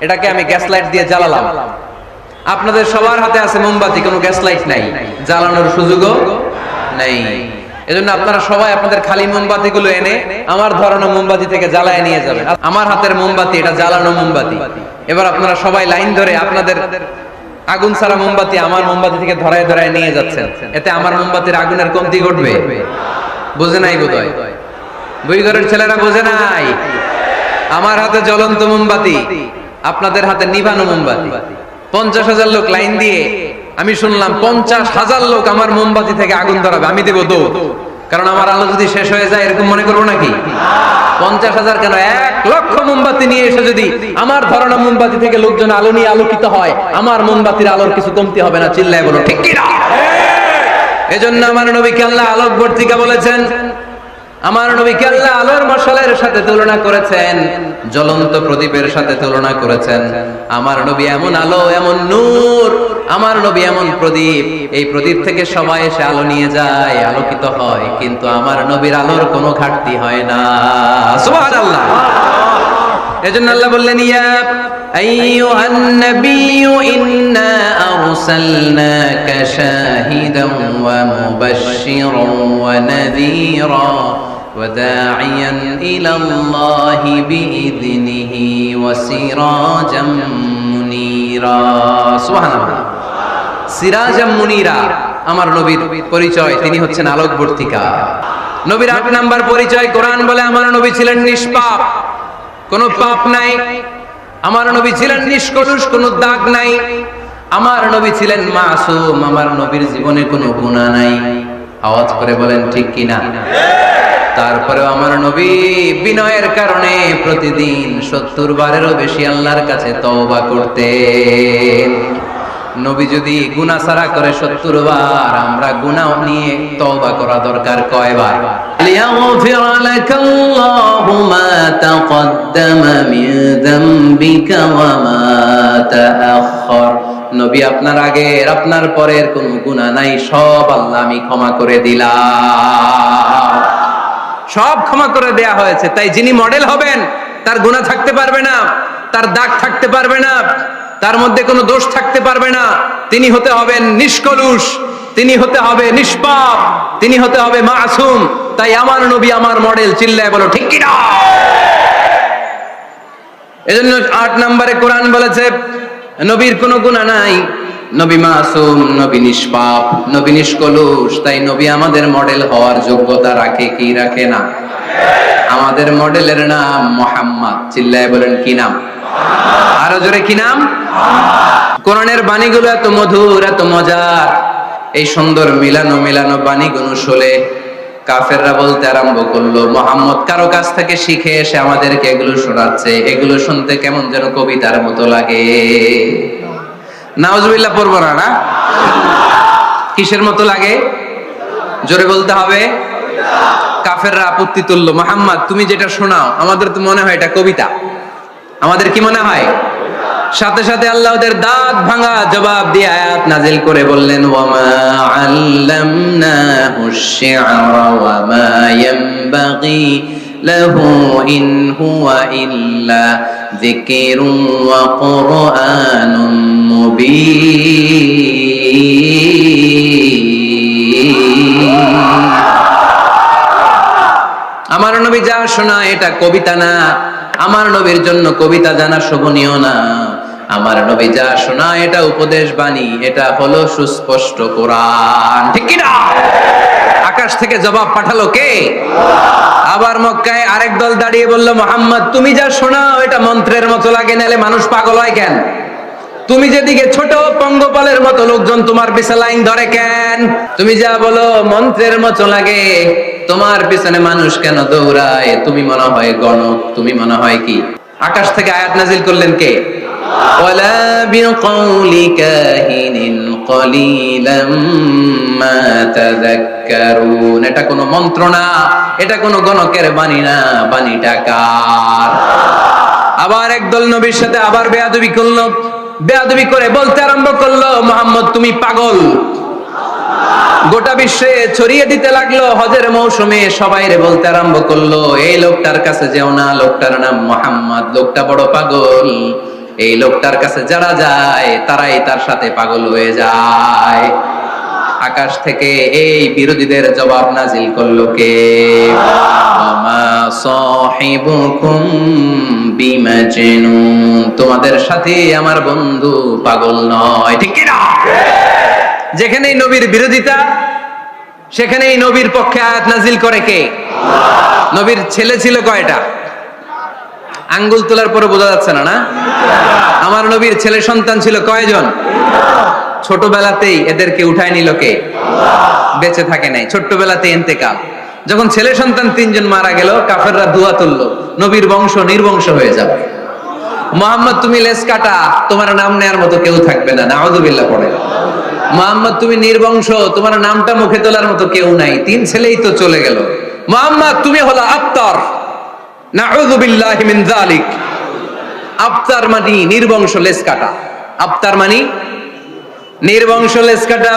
এটাকে আমি গ্যাস লাইট দিয়ে জ্বালালাম। আপনাদের সবার হাতে আছে মোমবাতি, কোনো গ্যাস লাইট নাই, জ্বালানোর সুযোগও নাই। এজন্য আপনারা সবাই আপনাদের খালি মোমবাতি গুলো এনে আমার ধরানো মোমবাতি থেকে জ্বালায় নিয়ে যাবেন। আমার হাতের মোমবাতি এটা জ্বালানো মোমবাতি। এবার আপনারা সবাই লাইন ধরে আপনাদের আগুন ছাড়া মোমবাতি আমার মোমবাতি থেকে ধরায় ধরায় নিয়ে যাচ্ছেন। এতে আমার মোমবাতির আগুনের কমতি ঘটবে? বোঝে নাই বোধহয়, বই ঘরের ছেলেরা বোঝে নাই। আমার হাতে জ্বলন্ত মোমবাতি, আপনাদের হাতে নিভানো মোমবাতি। 50,000 লোক লাইন দিয়ে, আমি শুনলাম 50,000 লোক আমার মোমবাতি থেকে আগুন ধরাবে, আমি দেব দৌড়। কারণ আমার আলো যদি শেষ হয়ে যায় এরকম মনে করবো নাকি? 50,000 কেন, 1,00,000 মোমবাতি নিয়ে এসে যদি আমার ধরানো মোমবাতি থেকে লোকজন আলো নিয়ে আলোকিত হয়, আমার মোমবাতির আলোর কিছু কমতি হবে না। চিল্লায় বলো ঠিক কি না? এজন্য আমার নবীকে আল্লাহ আলোকবর্তিকা বলেছেন। আমার নবীকে আল্লাহ আলোর মশালের সাথে তুলনা করেছেন, জ্বলন্ত প্রদীপের সাথে তুলনা করেছেন। আমার নবী এমন আলো, এমন নূর, আমার নবী এমন প্রদীপ, এই প্রদীপ থেকে সবাই এসে আলো নিয়ে যায়, আলোকিত হয়, কিন্তু আমার নবীর আলোর কোনো ঘাটতি হয় না। সুবহানাল্লাহ। এজন্য আল্লাহ বললেন ইয়া আইয়ুহান নাবিয়্যু ইন্না আরসালনাকা শাহিদান ওয়া মুবাশশিরান ওয়া নাযীরা ওয়া দা'iয়ান ইলাল্লাহি বিইذনিহি ওয়া সিরাজাম মুনীরা। সুবহানাল্লাহ। সিরাজাম মুনীরা, আমার নবীর পরিচয়, তিনি হচ্ছেন আলোকবর্তিকা। নবীর ৮ নাম্বার পরিচয়, কোরআন বলে আমার নবী ছিলেন নিষ্পাপ, কোনো পাপ নাই। আমার নবী ছিলেন নিষ্কলুষ, কোনো দাগ নাই। আমার নবী ছিলেন মাসুম, আমার নবীর জীবনে কোনো গুনাহ নাই। আওয়াজ করে বলেন ঠিক কিনা? তারপরেও আমার নবী বিনয়ের কারণে প্রতিদিন ৭০ বারেরও বেশি আল্লাহর কাছে তওবা করতেন। নবী যদি গুনাহ ছাড়া করে ৭০ বার, আমরা গুনাহ নিয়ে তওবা করা দরকার কয়বার? লিয়াগফির লাকাল্লাহু মা তাকদ্দামা মিন যামবিকা ওয়া মা তাআখার। নবী আপনার আগের আপনার পরের কোনো গুনাহ নাই, সব আল্লাহ আমি ক্ষমা করে দিলাম। সব ক্ষমা করে দেয়া হয়েছে। তাই যিনি মডেল হবেন তার গুনাহ থাকতে পারবে না, তার দাগ থাকতে পারবে না, তার মধ্যে কোনো দোষ থাকতে পারবে না। তিনি হতে হবেন নিষ্কলুষ, তিনি হতে হবে নিষ্পাপ, তিনি হতে হবে মাসুম। তাই আমার নবী আমার মডেল। চিল্লায় বলো ঠিক কিনা? এজন্য ৮ নম্বরে কোরআন বলেছে নবীর কোনো গুনাহ নাই, নবী মাসুম, নবী নিষ্পাপ, নবী নিষ্কলুষ। তাই নবী আমাদের মডেল হওয়ার যোগ্যতা রাখে কি রাখে না? আমাদের মডেলের নাম মুহাম্মদ। চিল্লায় বলেন কি নাম? আরো জোরে কি নাম? কোরআনের বাণীগুলো এত মধুর, এত মজার। এই সুন্দর মিলানো মিলানো বাণীগুলো শুনে কাফেররা বলতে আরম্ভ করলো, মুহাম্মদ কারো কাছ থেকে শিখে এসে আমাদেরকে এগুলো শোনাচ্ছে, এগুলো শুনতে কেমন যেন কবিতার মতো লাগে। নাউজুবিল্লাহ পড়বো না? না, কিসের মতো লাগে? জোরে বলতে হবে। কাফেররা আপত্তি তুললো, মুহাম্মদ তুমি যেটা শোনাও আমাদের তো মনে হয় এটা কবিতা। আমাদের কি মনে হয়? সাথে সাথে আল্লাহ ওদের দাঁত ভাঙা জবাব দিয়ে আয়াত নাজিল করে বললেন, ওয়ামা আল্লামনাহু আশ-শি'রা ওয়ামা ইয়ানবাগি লাহু ইন হুয়া ইল্লা যিকরুন ওয়া কুরআনুম মুবিন। আমার নবী যা শোনায় এটা কবিতা না, আমার নবীর জন্য কবিতা জানা শোভনীয় না। আমার নবী যা শোনায় এটা উপদেশ বাণী, এটা হলো সুস্পষ্ট কোরআন। ঠিক কি না? আকাশ থেকে জবাব পাঠালো কে? আবার মক্কায় আরেক দল দাঁড়িয়ে বলল, মুহাম্মদ তুমি যা শোনাও এটা মন্ত্রের মতো লাগে, নালে মানুষ পাগল হয় কেন? তুমি যেদিকে ছোট পঙ্গপালের মতো লোকজন তোমার পিছে লাইন ধরে কেন? তুমি যা বলো মন্ত্রের মতো লাগে, তোমার পিছনে মানুষ কেন দৌড়ায়? তুমি মনে হয় গণক, তুমি মনে হয় কি? আকাশ থেকে আয়াত নাজিল করলেন কে? ওয়ালা বিকাউলি কাহিনিন কলিলাম মা তাযাক্কারুন। এটা কোনো মন্ত্র না, এটা কোনো গণকের বাণী না, বাণীটা কার? আবার একদল নবীর সাথে আবার বেয়াদবি করলো, বেয়াদবি করে বলতে আরম্ভ করলো, মুহাম্মদ তুমি পাগল। গোটা বিশ্বে ছড়িয়ে দিতে লাগলো। হজের মৌসুমে সবাইরে বলতে আরম্ভ করলো, এই লোকটার কাছে যেও না, লোকটার নাম মুহাম্মদ, লোকটা বড় পাগল। এই লোকটার কাছে যারা যায় তারাই তার সাথে পাগল হয়ে যায়। আকাশ থেকে এই বিরোধীদের জবাব নাজিল করলো কে? ওয়ামা সাহিবুকুম বিমাজনুন। তোমাদের সাথে আমার বন্ধু পাগল নয়। ঠিক কি না? যেখানেই নবীর বিরোধিতা সেখানেই নবীর পক্ষে আয়াত নাজিল করে কে? নবীর ছেলে ছিল কয়টা? আঙ্গুল তোলার পরে বোঝা যাচ্ছে না, না? আমার নবীর ছেলে সন্তান ছিল কয়জন? ছোটবেলাতেই এদেরকে উঠায় নিল কে? বেঁচে থাকে নাই, ছোট্টবেলাতেই ইন্তেকাল। যখন ছেলে সন্তান 3 জন মারা গেল, কাফেররা দুয়া তুললো, নবীর বংশ নির্বংশ হয়ে যাবে। মুহাম্মদ তুমি লেজ কাটা, তোমার নাম নেয়ার মতো কেউ থাকবে না। নাউযুবিল্লাহ পড়ে। মুহাম্মদ তুমি নির্বংশ, তোমার নামটা মুখে তোলার মতো কেউ নাই। 3 ছেলেই তো চলে গেল। মুহাম্মদ তুমি হলো আবতার। নাউযুবিল্লাহি মিন যালিক। আবতার মানে নির্বংশ, লেজ কাটা। আবতার মানে নির্বংশ, লেজ কাটা।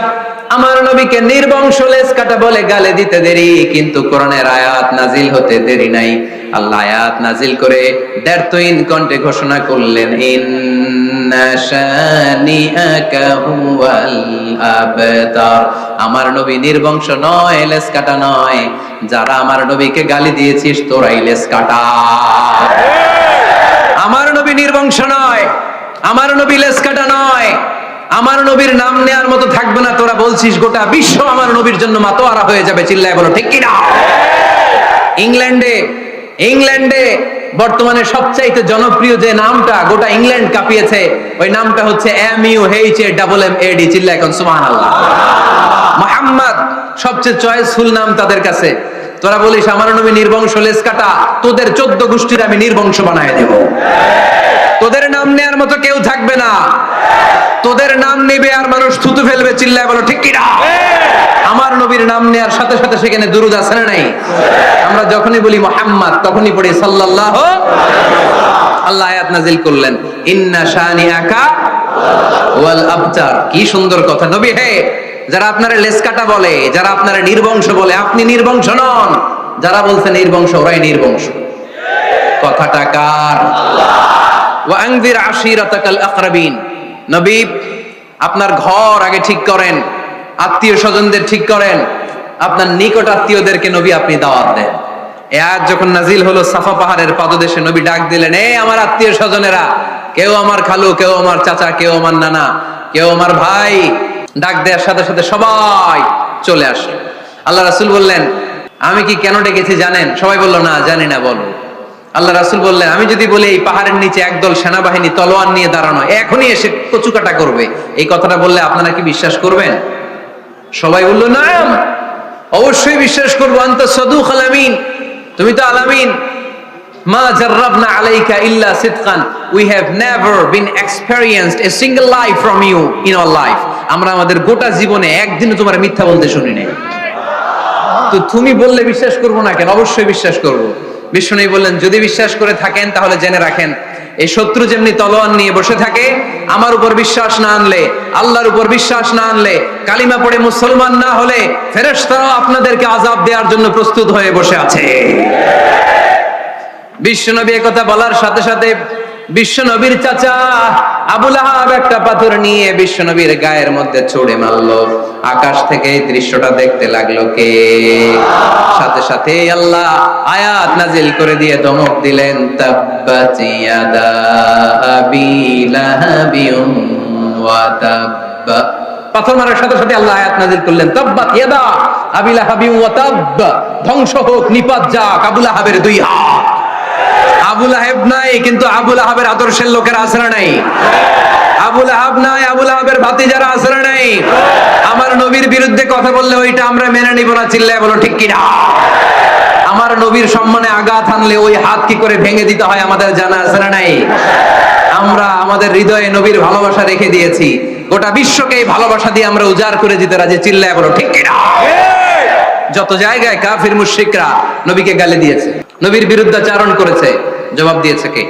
আমার নবীকে নির্বংশ লেজ কাটা বলে গালে দিতে দেরি, কিন্তু কোরআনের আয়াত নাজিল হতে দেরি নাই। আল্লাহ আয়াত নাজিল করে দ্ব্যর্থহীন কণ্ঠে ঘোষণা করলেন, ইন্না শানিআকা হুয়াল আবতার। আমার নবী নির্বংশ নয়, লেজ কাটা নয়। যারা আমার নবীকে গালি দিয়েছিস তোরাই লেজ কাটা। আমার নবী নির্বংশ নয়, আমার নবী লেজ কাটা নয়। আমার নবীর নাম নেয়ার মতো থাকবে না, তোরা বলছিস গোটা বিশ্ব আমার নবীর জন্য মাতোয়ারা হয়ে যাবে, চিল্লায় বলো ঠিক কিনা? ইংল্যান্ডে বর্তমানে সবচাইতে জনপ্রিয় যে নামটা গোটা ইংল্যান্ড কাঁপিয়েছে, ওই নামটা হচ্ছে MUHAMMAD। চিল্লায় এখন সুবহানাল্লাহ। মুহাম্মদ সবচেয়ে চয়েসফুল নাম তাদের কাছে। তোরা বলিস আমার নবী নির্বংশ, লেজ কাটা, তোদের 14 গোষ্ঠীর আমি নির্বংশ বানায় দেব। তোদের নাম নেয়ার মতো কেউ থাকবে না, তোদের নাম নেবে আর মানুষ থুতু ফেলবে, চিল্লায় বলো ঠিক কিনা? আমার নবীর নাম নেয়ার সাথে সাথে সেখানে দুরূদ আছে না নাই? আমরা যখনই বলি মুহাম্মদ তখনই পড়ি সাল্লাল্লাহু। আল্লাহ আয়াত নাযিল করলেন, ইন্না শানিআকা ওয়াল আবতার। কি সুন্দর কথা। নবী হে, যারা আপনারা লেজ কাটা বলে, যারা আপনারা নির্বংশ বলে, আপনি নির্বংশ নন। যারা বলছে নির্বংশ, ওরাই নির্বংশ। কথাটা কার? ওয়া আনজির আশিরাতাকাল আকরাবিন। নবী আপনার ঘর আগে ঠিক করেন, আত্মীয় স্বজনদের ঠিক করেন, আপনার নিকট আত্মীয়দেরকে নবী আপনি দাওয়াত দেন। এই আয়াত যখন নাজিল হলো, সাফা পাহাড়ের পাদদেশে নবী ডাক দিলেন, এই আমার আত্মীয় স্বজনেরা, কেউ আমার খালু, কেউ আমার চাচা, কেউ আমার নানা, কেউ আমার ভাই। ডাক দেওয়ার সাথে সাথে সবাই চলে আসে। আল্লাহ রাসূল বললেন, আমি কি কেন ডেকেছি জানেন? সবাই বলল, না জানি না, বলো। আল্লাহ রাসূল বললেন, আমি যদি বলি এই পাহাড়ের নিচে একদল সেনাবাহিনী তলোয়ার নিয়ে দাঁড়ানো, এখনই এসে কচুকাটা করবে, এই কথাটা বললে আপনারা কি বিশ্বাস করবেন? সবাই বলল, না অবশ্যই বিশ্বাস করবো। আনতা সাদুকুল আমিন, তুমি তো আলামিন। মা জাররাবনা আলাইকা ইল্লা সিদকান, we have never been experienced a single life from you in our life. আমরা আমাদের গোটা জীবনে একদিনও তোমার মিথ্যা বলতে শুনি নাই। তো তুমি বললে বিশ্বাস করবো না কেন? অবশ্যই বিশ্বাস করবো। বিষ্ণু বললেন, যদি বিশ্বাস করে থাকেন তাহলে জেনে রাখেন, এই শত্রু যেমনি তলোয়ার নিয়ে বসে থাকে, আমার উপর বিশ্বাস না আনলে, আল্লাহর উপর বিশ্বাস না আনলে, কালিমা পড়ে মুসলমান না হলে, ফেরেশতারাও আপনাদেরকে আযাব দেওয়ার জন্য প্রস্তুত হয়ে বসে আছে। বিশ্বনবী একথা বলার সাথে সাথে বিশ্বনবীর চাচা আবু লাহাব একটা পাথর নিয়ে বিশ্বনবীর গায়ের মধ্যে ছুঁড়ে মারলো। আকাশ থেকে এই দৃশ্যটা দেখতে লাগলো কে? সাথে সাথে আল্লাহ আয়াত নাজিল করে দিয়ে ধমক দিলেন, তাব্বাত ইয়াদা আবি লাহাবিন ওয়া তাব্বা। পাথর মারার সাথে সাথে আল্লাহ আয়াত নাজিল করলেন, তাব্বাত ইয়াদা আবি লাহাবিন ওয়া তাব্বা। ধ্বংস হোক, নিপাত যাক আবু লাহাবের দুই হাত। আবু লাহাব নাই, কিন্তু আবু লাহাবের আদর্শের লোকেরা আছে না নাই? আবু লাহাব নাই, আবু লাহাবের ভাতিজারা আছে না নাই? আমার নবীর বিরুদ্ধে কথা বললে ওইটা আমরা মেনে নিব না, চিল্লায় বলো ঠিক কিনা? আমার নবীর সম্মানে আঘাত আনলে ওই হাত কি করে ভেঙে দিতে হয় আমাদের জানা আছে না নাই? আমরা আমাদের হৃদয়ে নবীর ভালোবাসা রেখে দিয়েছি, গোটা বিশ্বকে এই ভালোবাসা দিয়ে আমরা উজাড় করে দিতে রাজি, চিল্লায় বলো ঠিক কিনা? যত জায়গায় কাফির মুশরিকরা নবীকে গালি দিয়েছে, নবীর বিরুদ্ধাচারণ করেছে, জবাব দিয়েছে কে?